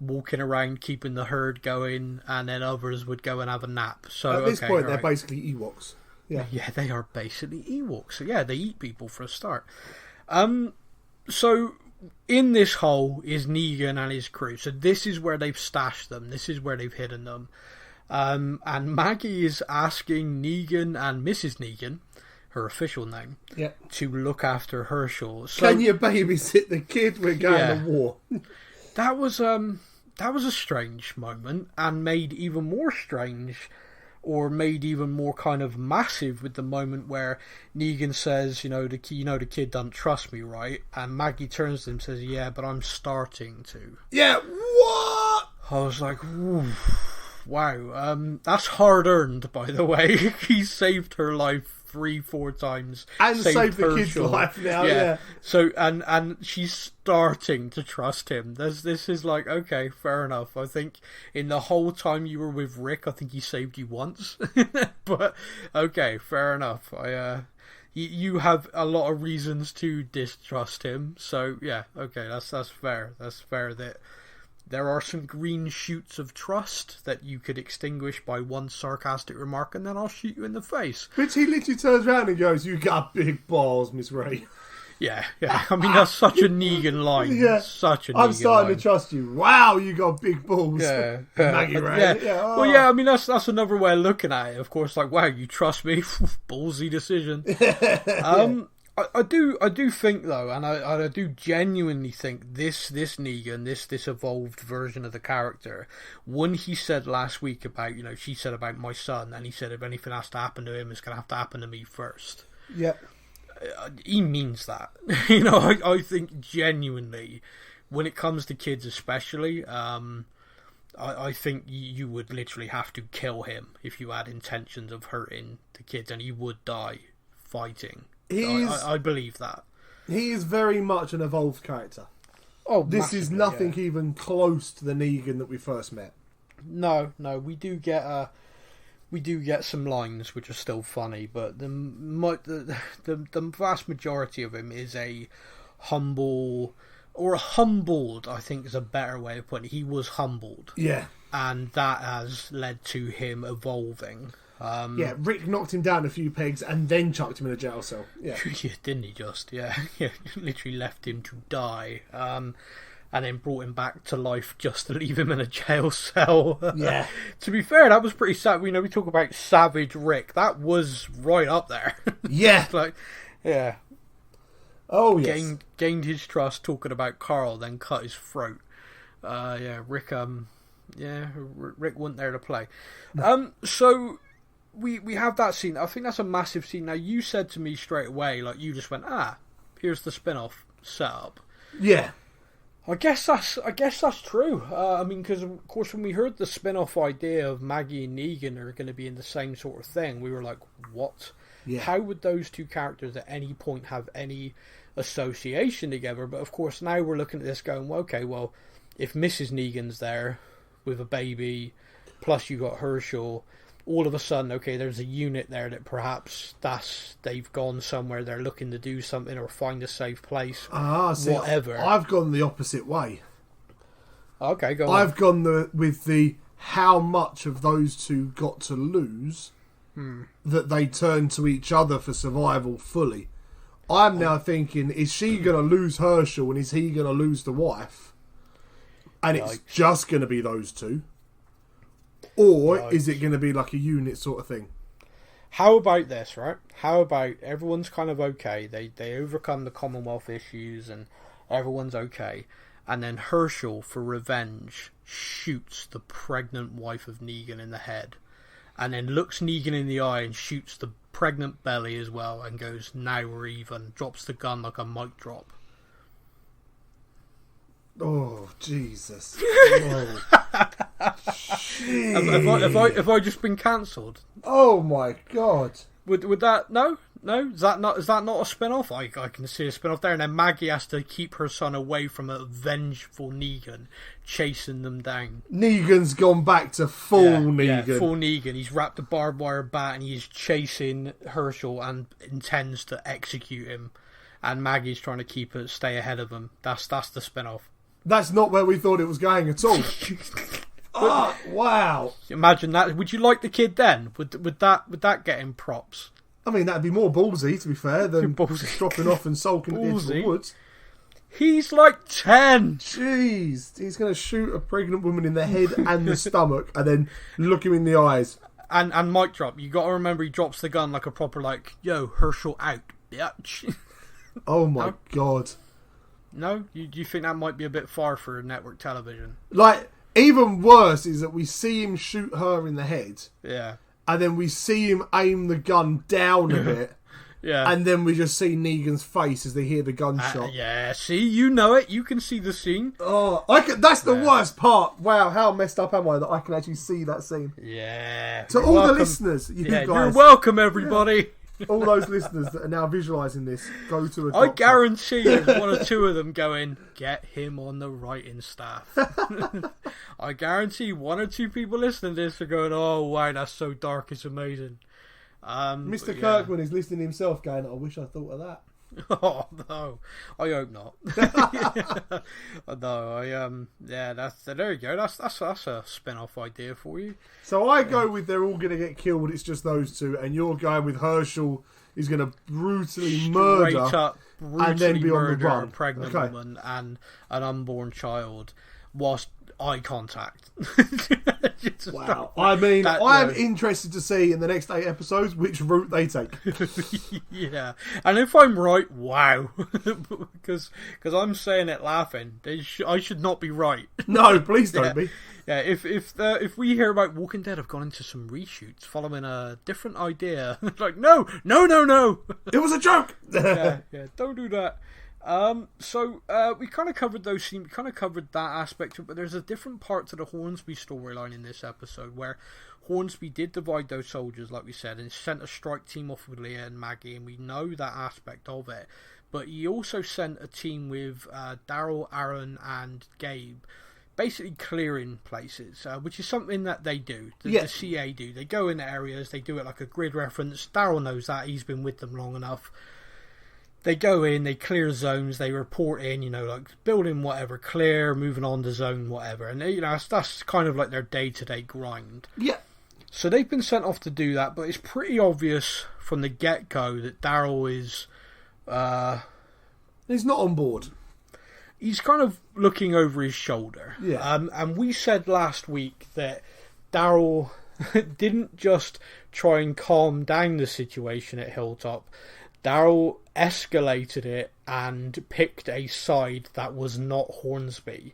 Speaker 2: walking around keeping the herd going, and then others would go and have a nap. So
Speaker 3: at this point, they're basically Ewoks.
Speaker 2: Yeah, they are basically Ewoks. So yeah, they eat people for a start. So in this hole is Negan and his crew. So this is where they've stashed them. This is where they've hidden them. And Maggie is asking Negan and Mrs. Negan, her official name, to look after Herschel. So,
Speaker 3: can you babysit the kid? We're going to war. That
Speaker 2: was a strange moment, and made even more strange or made even more kind of massive with the moment where Negan says, the kid doesn't trust me, right? And Maggie turns to him and says, yeah, but I'm starting to.
Speaker 3: Yeah, what?
Speaker 2: I was like, ooh, wow. That's hard earned, by the way. He saved her life 3-4 times
Speaker 3: and saved the kid's life now. Yeah.
Speaker 2: So and she's starting to trust him. This is like, okay, fair enough. I think in the whole time you were with Rick, I think he saved you once. But okay, fair enough. You have a lot of reasons to distrust him. So yeah, okay, that's fair. That's fair that there are some green shoots of trust that you could extinguish by one sarcastic remark, and then I'll shoot you in the face.
Speaker 3: Which he literally turns around and goes, "You got big balls, Miss Ray."
Speaker 2: Yeah. I mean, that's such a Negan line. Yeah. Such a Negan line.
Speaker 3: I'm starting to trust you. Wow, you got big balls. Yeah. Maggie Ray.
Speaker 2: Yeah. Oh. Well, yeah, I mean, that's another way of looking at it. Of course, like, wow, you trust me? Ballsy decision. I do think though, and I do genuinely think this Negan, this evolved version of the character, when he said last week about, she said about my son, and he said if anything has to happen to him, it's going to have to happen to me first.
Speaker 3: Yeah.
Speaker 2: He means that. I think genuinely, when it comes to kids especially, I think you would literally have to kill him if you had intentions of hurting the kids, and he would die fighting. I believe that.
Speaker 3: He is very much an evolved character.
Speaker 2: Oh,
Speaker 3: this is nothing even close to the Negan that we first met.
Speaker 2: No, we do get some lines which are still funny, but the vast majority of him is a humbled, I think is a better way of putting it. He was humbled.
Speaker 3: Yeah.
Speaker 2: And that has led to him evolving.
Speaker 3: Rick knocked him down a few pegs and then chucked him in a jail cell. Yeah,
Speaker 2: didn't he just? Yeah, literally left him to die, and then brought him back to life just to leave him in a jail cell.
Speaker 3: Yeah.
Speaker 2: To be fair, that was pretty sad. We talk about Savage Rick. That was right up there.
Speaker 3: Yeah.
Speaker 2: Yeah.
Speaker 3: Oh, yes.
Speaker 2: Gained his trust talking about Carl, then cut his throat. Rick. Rick wasn't there to play. So. We have that scene. I think that's a massive scene. Now, you said to me straight away, like, you just went, here's the spin-off setup.
Speaker 3: Yeah.
Speaker 2: I guess that's true. I mean, because, of course, when we heard the spin-off idea of Maggie and Negan are going to be in the same sort of thing, we were like, what?
Speaker 3: Yeah.
Speaker 2: How would those two characters at any point have any association together? But, of course, now we're looking at this going, well, okay, well, if Mrs. Negan's there with a baby, plus you got Herschel, all of a sudden, okay, there's a unit there that perhaps they've gone somewhere, they're looking to do something or find a safe place, whatever.
Speaker 3: I've gone the opposite way.
Speaker 2: Okay, go on.
Speaker 3: I've gone with the how much of those two got to lose that they turn to each other for survival fully. I'm now thinking, is she going to lose Herschel and is he going to lose the wife? And it's just going to be those two? Or is it going to be like a unit sort of thing?
Speaker 2: How about this, right? How about everyone's kind of okay. They overcome the Commonwealth issues and everyone's okay. And then Herschel, for revenge, shoots the pregnant wife of Negan in the head. And then looks Negan in the eye and shoots the pregnant belly as well and goes, now we're even. Drops the gun like a mic drop.
Speaker 3: Oh, Jesus. Oh.
Speaker 2: Have I just been cancelled?
Speaker 3: Oh my God!
Speaker 2: Would that no? Is that not a spin-off? I can see a spin-off there, and then Maggie has to keep her son away from a vengeful Negan chasing them down.
Speaker 3: Negan's gone back to full Negan.
Speaker 2: Yeah, full Negan. He's wrapped a barbed wire bat and he's chasing Herschel and intends to execute him. And Maggie's trying to stay ahead of him. That's the spin-off.
Speaker 3: That's not where we thought it was going at all. Oh, wow!
Speaker 2: Imagine that. Would you like the kid then? Would that get him props?
Speaker 3: I mean, that'd be more ballsy, to be fair, than dropping off and sulking into the woods.
Speaker 2: He's like 10.
Speaker 3: Jeez, he's going to shoot a pregnant woman in the head and the stomach, and then look him in the eyes.
Speaker 2: And mic drop. You got to remember, he drops the gun like a proper yo, Herschel out, bitch.
Speaker 3: Oh my God!
Speaker 2: No, do you think that might be a bit far for network television?
Speaker 3: Even worse is that we see him shoot her in the head.
Speaker 2: Yeah.
Speaker 3: and then we see him aim the gun down a bit.
Speaker 2: Yeah.
Speaker 3: And then we just see Negan's face as they hear the gunshot.
Speaker 2: Yeah, see, you know it. You can see the scene.
Speaker 3: Oh, that's the worst part. Wow, how messed up am I that I can actually see that scene?
Speaker 2: Yeah.
Speaker 3: To all the listeners, you guys.
Speaker 2: You're welcome, everybody.
Speaker 3: Yeah. All those listeners that are now visualising this, go to a doctor.
Speaker 2: I guarantee there's one or two of them going, get him on the writing staff. I guarantee one or two people listening to this are going, oh, wow, that's so dark, it's amazing.
Speaker 3: Mr. Kirkman is listening himself going, I wish I thought of that.
Speaker 2: Oh no, I hope not. No, there you go. That's a spin-off idea for you.
Speaker 3: So I go with they're all going to get killed. It's just those two, and you're going with Herschel is going to brutally murder and then be on the run.
Speaker 2: A pregnant woman and an unborn child, whilst eye contact.
Speaker 3: Wow. I mean, I'm interested to see in the next 8 episodes which route they take.
Speaker 2: Yeah. And if I'm right, wow. because I'm saying it laughing. I should not be right.
Speaker 3: No, please don't be.
Speaker 2: Yeah, if we hear about Walking Dead have gone into some reshoots following a different idea, like, no.
Speaker 3: It was a joke.
Speaker 2: yeah, don't do that. So we kind of covered those scenes, we kind of covered that aspect of it, but there's a different part to the Hornsby storyline in this episode where Hornsby did divide those soldiers, like we said, and sent a strike team off with Leah and Maggie, and we know that aspect of it. But he also sent a team with Daryl, Aaron, and Gabe, basically clearing places, which is something that they do. The CA do. They go in areas, they do it like a grid reference. Daryl knows that, he's been with them long enough. They go in, they clear zones, they report in, like building whatever, clear, moving on to zone whatever. And, that's kind of like their day-to-day grind.
Speaker 3: Yeah.
Speaker 2: So they've been sent off to do that, but it's pretty obvious from the get-go that Daryl is...
Speaker 3: he's not on board.
Speaker 2: He's kind of looking over his shoulder.
Speaker 3: Yeah.
Speaker 2: And we said last week that Daryl didn't just try and calm down the situation at Hilltop. Daryl escalated it and picked a side that was not Hornsby.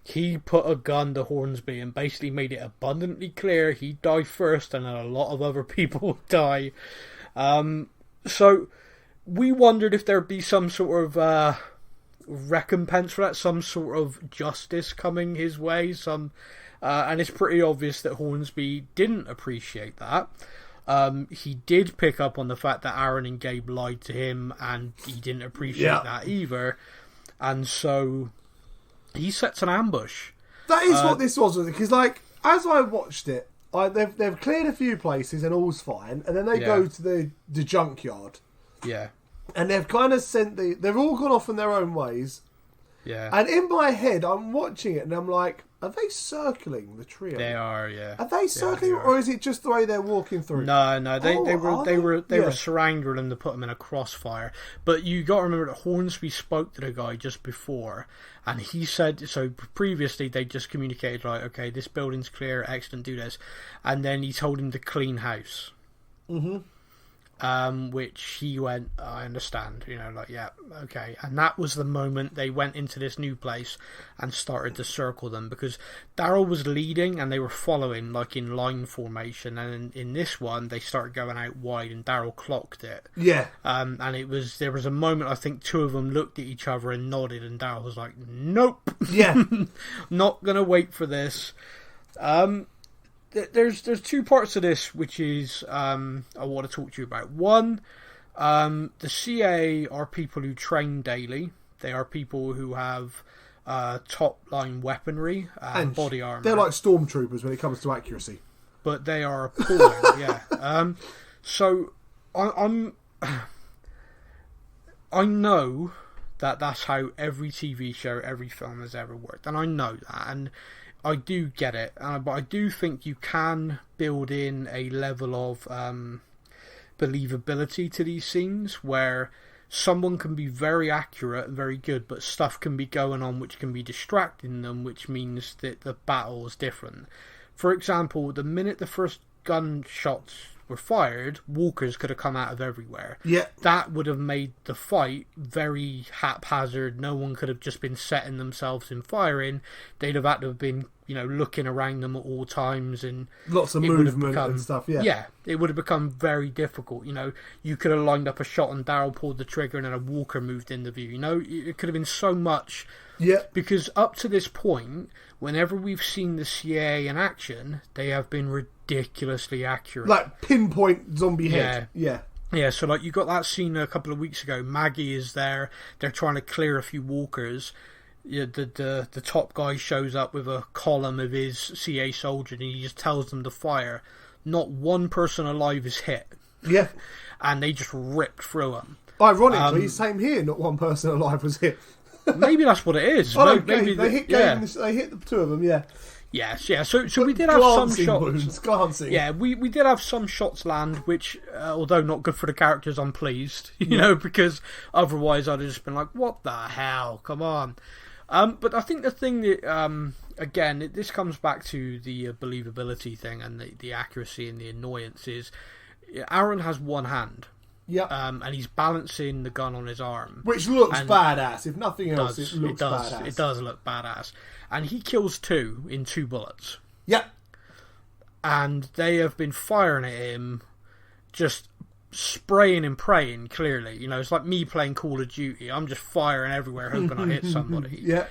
Speaker 2: He put a gun to Hornsby and basically made it abundantly clear he'd die first and then a lot of other people would die. So we wondered if there'd be some sort of recompense for that, some sort of justice coming his way. And it's pretty obvious that Hornsby didn't appreciate that. He did pick up on the fact that Aaron and Gabe lied to him, and he didn't appreciate that either. And so he sets an ambush.
Speaker 3: That is what this was, because as I watched it, they've cleared a few places and all's fine, and then they go to the junkyard.
Speaker 2: Yeah.
Speaker 3: And they've kind of they've all gone off in their own ways.
Speaker 2: Yeah.
Speaker 3: And in my head, I'm watching it and I'm like, are they circling the trio?
Speaker 2: They are, yeah.
Speaker 3: Are they circling, or is it just the way they're walking through?
Speaker 2: No, they were surrounding them to put them in a crossfire. But you got to remember that Hornsby spoke to the guy just before, and he said, so previously they just communicated, like, okay, this building's clear, excellent, do this, and then he told him to clean house.
Speaker 3: Mm-hmm.
Speaker 2: Which he went, I understand, yeah, okay. And that was the moment they went into this new place and started to circle them, because Daryl was leading and they were following, like in line formation, and in this one they started going out wide and Daryl clocked it.
Speaker 3: Yeah.
Speaker 2: And there was a moment, I think two of them looked at each other and nodded, and Daryl was like, nope. Yeah. Not gonna wait for this. There's two parts of this which is I want to talk to you about. One, the CA are people who train daily. They are people who have top line weaponry and body armor.
Speaker 3: They're like stormtroopers when it comes to accuracy.
Speaker 2: But they are appalling, yeah. So I know that that's how every TV show, every film has ever worked, and I know that, and I do get it, but I do think you can build in a level of believability to these scenes where someone can be very accurate and very good, but stuff can be going on which can be distracting them, which means that the battle is different. For example, the minute the first gunshots were fired, walkers could have come out of everywhere.
Speaker 3: Yeah.
Speaker 2: That would have made the fight very haphazard. No one could have just been setting themselves and firing. They'd have had to have been, looking around them at all times, and
Speaker 3: lots of movement and stuff. Yeah,
Speaker 2: it would have become very difficult. You could have lined up a shot and Daryl pulled the trigger, and then a walker moved into view. It could have been so much.
Speaker 3: Yeah.
Speaker 2: Because up to this point, whenever we've seen the CIA in action, they have been ridiculously accurate.
Speaker 3: Like pinpoint zombie head. Yeah.
Speaker 2: Yeah, so like you got that scene a couple of weeks ago. Maggie is there. They're trying to clear a few walkers. The top guy shows up with a column of his CA soldier, and he just tells them to fire. Not one person alive is hit.
Speaker 3: Yeah.
Speaker 2: And they just ripped through him.
Speaker 3: Ironically, same here. Not one person alive was hit.
Speaker 2: Maybe that's what it is.
Speaker 3: Maybe they hit the two of them. Yeah.
Speaker 2: Yes, yeah. So we did have some shots.
Speaker 3: Glancing.
Speaker 2: Yeah, we did have some shots land, which, although not good for the characters, I'm pleased. Because otherwise I'd have just been like, what the hell? Come on. But I think the thing that, again, this comes back to the believability thing and the accuracy and the annoyance is Aaron has one hand.
Speaker 3: Yeah.
Speaker 2: And he's balancing the gun on his arm.
Speaker 3: Which looks badass. If nothing else, it looks badass.
Speaker 2: It does look badass. And he kills 2 in 2 bullets.
Speaker 3: Yeah.
Speaker 2: And they have been firing at him, just spraying and praying, clearly. It's like me playing Call of Duty. I'm just firing everywhere, hoping I hit somebody.
Speaker 3: Yeah.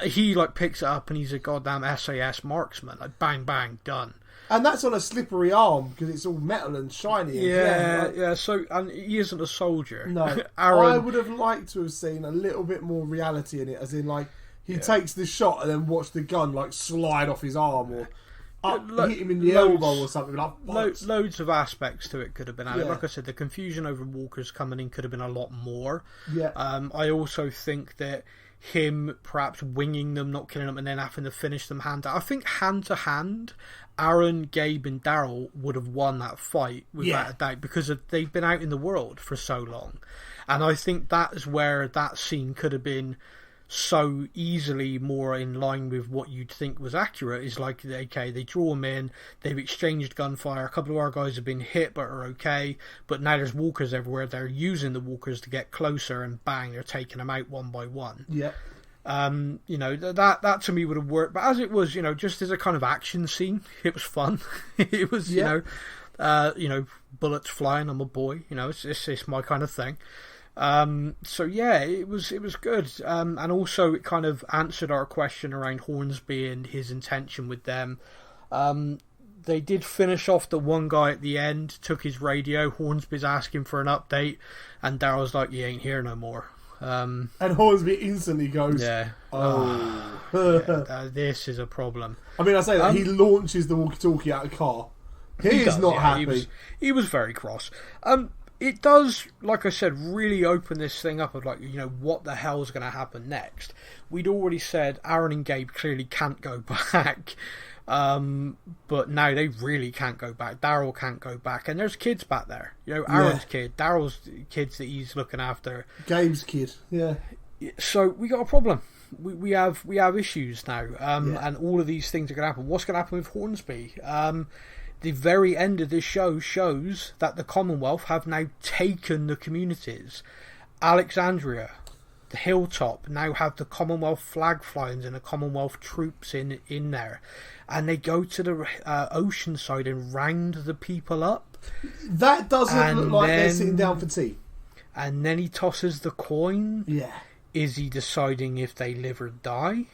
Speaker 2: He, picks it up and he's a goddamn SAS marksman. Like, bang, bang, done.
Speaker 3: And that's on a slippery arm because it's all metal and shiny.
Speaker 2: Yeah. So, and he isn't a soldier.
Speaker 3: No,
Speaker 2: Aaron,
Speaker 3: I would have liked to have seen a little bit more reality in it, as in he takes the shot and then watch the gun slide off his arm or hit him in the elbow or something.
Speaker 2: Loads of aspects to it could have been added. Like I said, the confusion over walkers coming in could have been a lot more.
Speaker 3: Yeah.
Speaker 2: I also think that him perhaps winging them, not killing them, and then having to finish them hand to hand. I think hand to hand, Aaron, Gabe, and Daryl would have won that fight without a doubt because they've been out in the world for so long, and I think that is where that scene could have been so easily more in line with what you'd think was accurate. Is like, okay, they draw them in, they've exchanged gunfire, a couple of our guys have been hit but are okay, but now there's walkers everywhere, they're using the walkers to get closer, and bang, they're taking them out one by one.
Speaker 3: Yeah.
Speaker 2: That to me would have worked, but as it was, just as a kind of action scene, it was fun. It was, bullets flying, I'm a boy, it's my kind of thing. So yeah, it was good, and also it kind of answered our question around Hornsby and his intention with them. They did finish off the one guy at the end, took his radio, Hornsby's asking for an update, and Daryl's like, you ain't here no more.
Speaker 3: And Hornsby instantly goes,
Speaker 2: this is a problem.
Speaker 3: I mean, I say that he launches the walkie-talkie out of the car. He is not happy.
Speaker 2: He was very cross. It does, like I said, really open this thing up of what the hell's going to happen next. We'd already said Aaron and Gabe clearly can't go back, but now they really can't go back. Daryl can't go back, and there's kids back there. Aaron's kid, Daryl's kids that he's looking after,
Speaker 3: Gabe's kid. Yeah.
Speaker 2: So we got a problem. We have issues now, and all of these things are going to happen. What's going to happen with Hornsby? The very end of this show shows that the Commonwealth have now taken the communities. Alexandria, the Hilltop, now have the Commonwealth flag flying and the Commonwealth troops in there. And they go to the ocean side and round the people up.
Speaker 3: That doesn't look like they're sitting down for tea.
Speaker 2: And then he tosses the coin.
Speaker 3: Yeah.
Speaker 2: Is he deciding if they live or die?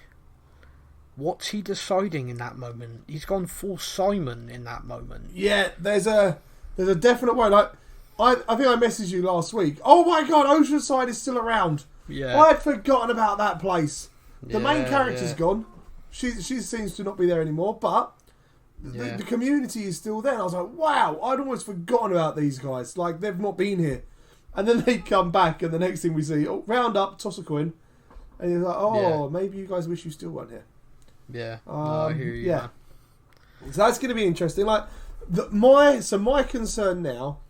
Speaker 2: What's he deciding in that moment? He's gone full Simon in that moment.
Speaker 3: Yeah, there's a definite way. Like, I think I messaged you last week. Oh my god, Oceanside is still around.
Speaker 2: Yeah.
Speaker 3: I'd forgotten about that place. The main character's gone. She seems to not be there anymore, but the community is still there. And I was like, wow, I'd almost forgotten about these guys. Like, they've not been here. And then they come back, and the next thing we see, round up, toss a coin. And you're like, maybe you guys wish you still weren't here.
Speaker 2: Yeah, I hear you.
Speaker 3: Yeah, so that's going to be interesting. Like, my concern now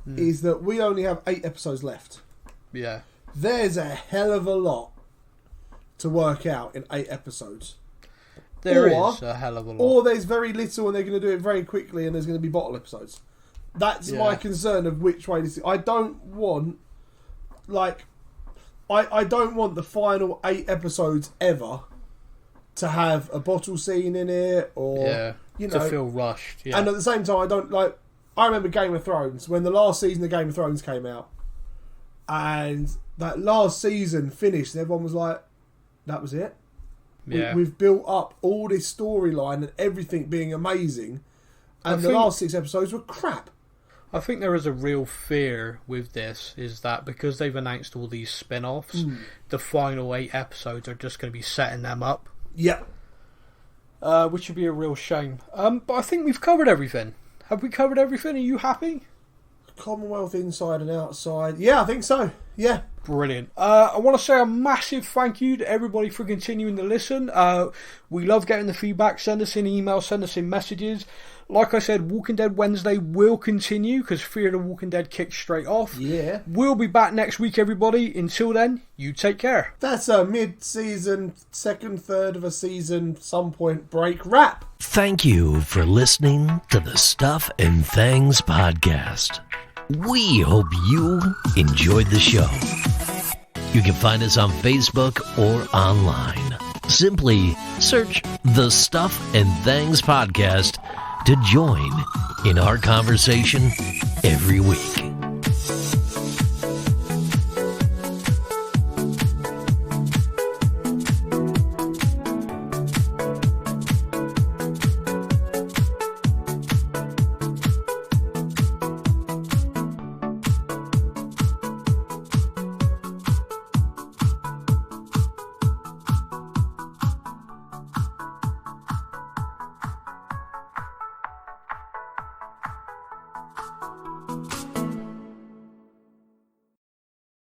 Speaker 3: is that we only have 8 episodes left.
Speaker 2: Yeah,
Speaker 3: there's a hell of a lot to work out in 8 episodes.
Speaker 2: There is a hell of a lot.
Speaker 3: Or there's very little, and they're going to do it very quickly, and there's going to be bottle episodes. That's my concern of which way this is. I don't want, I don't want the final 8 episodes ever to have a bottle scene in it, or you know,
Speaker 2: to feel rushed. Yeah.
Speaker 3: And at the same time, I don't like. I remember Game of Thrones when the last season of Game of Thrones came out, and that last season finished, and everyone was like, "That was it."
Speaker 2: Yeah.
Speaker 3: We've built up all this storyline and everything being amazing, and the last 6 episodes were crap.
Speaker 2: I think there is a real fear with this, is that because they've announced all these spin-offs, the final 8 episodes are just going to be setting them up.
Speaker 3: Yeah.
Speaker 2: Which would be a real shame. But I think we've covered everything. Have we covered everything? Are you happy?
Speaker 3: Commonwealth inside and outside. Yeah, I think so. Yeah.
Speaker 2: Brilliant. I want to say a massive thank you to everybody for continuing to listen. We love getting the feedback. Send us in emails, send us in messages. Like I said, Walking Dead Wednesday will continue because Fear the Walking Dead kicks straight off.
Speaker 3: Yeah.
Speaker 2: We'll be back next week, everybody. Until then, you take care.
Speaker 3: That's a mid-season, second, third of a season, some point break wrap.
Speaker 1: Thank you for listening to the Stuff and Things podcast. We hope you enjoyed the show. You can find us on Facebook or online. Simply search the Stuff and Things podcast to join in our conversation every week.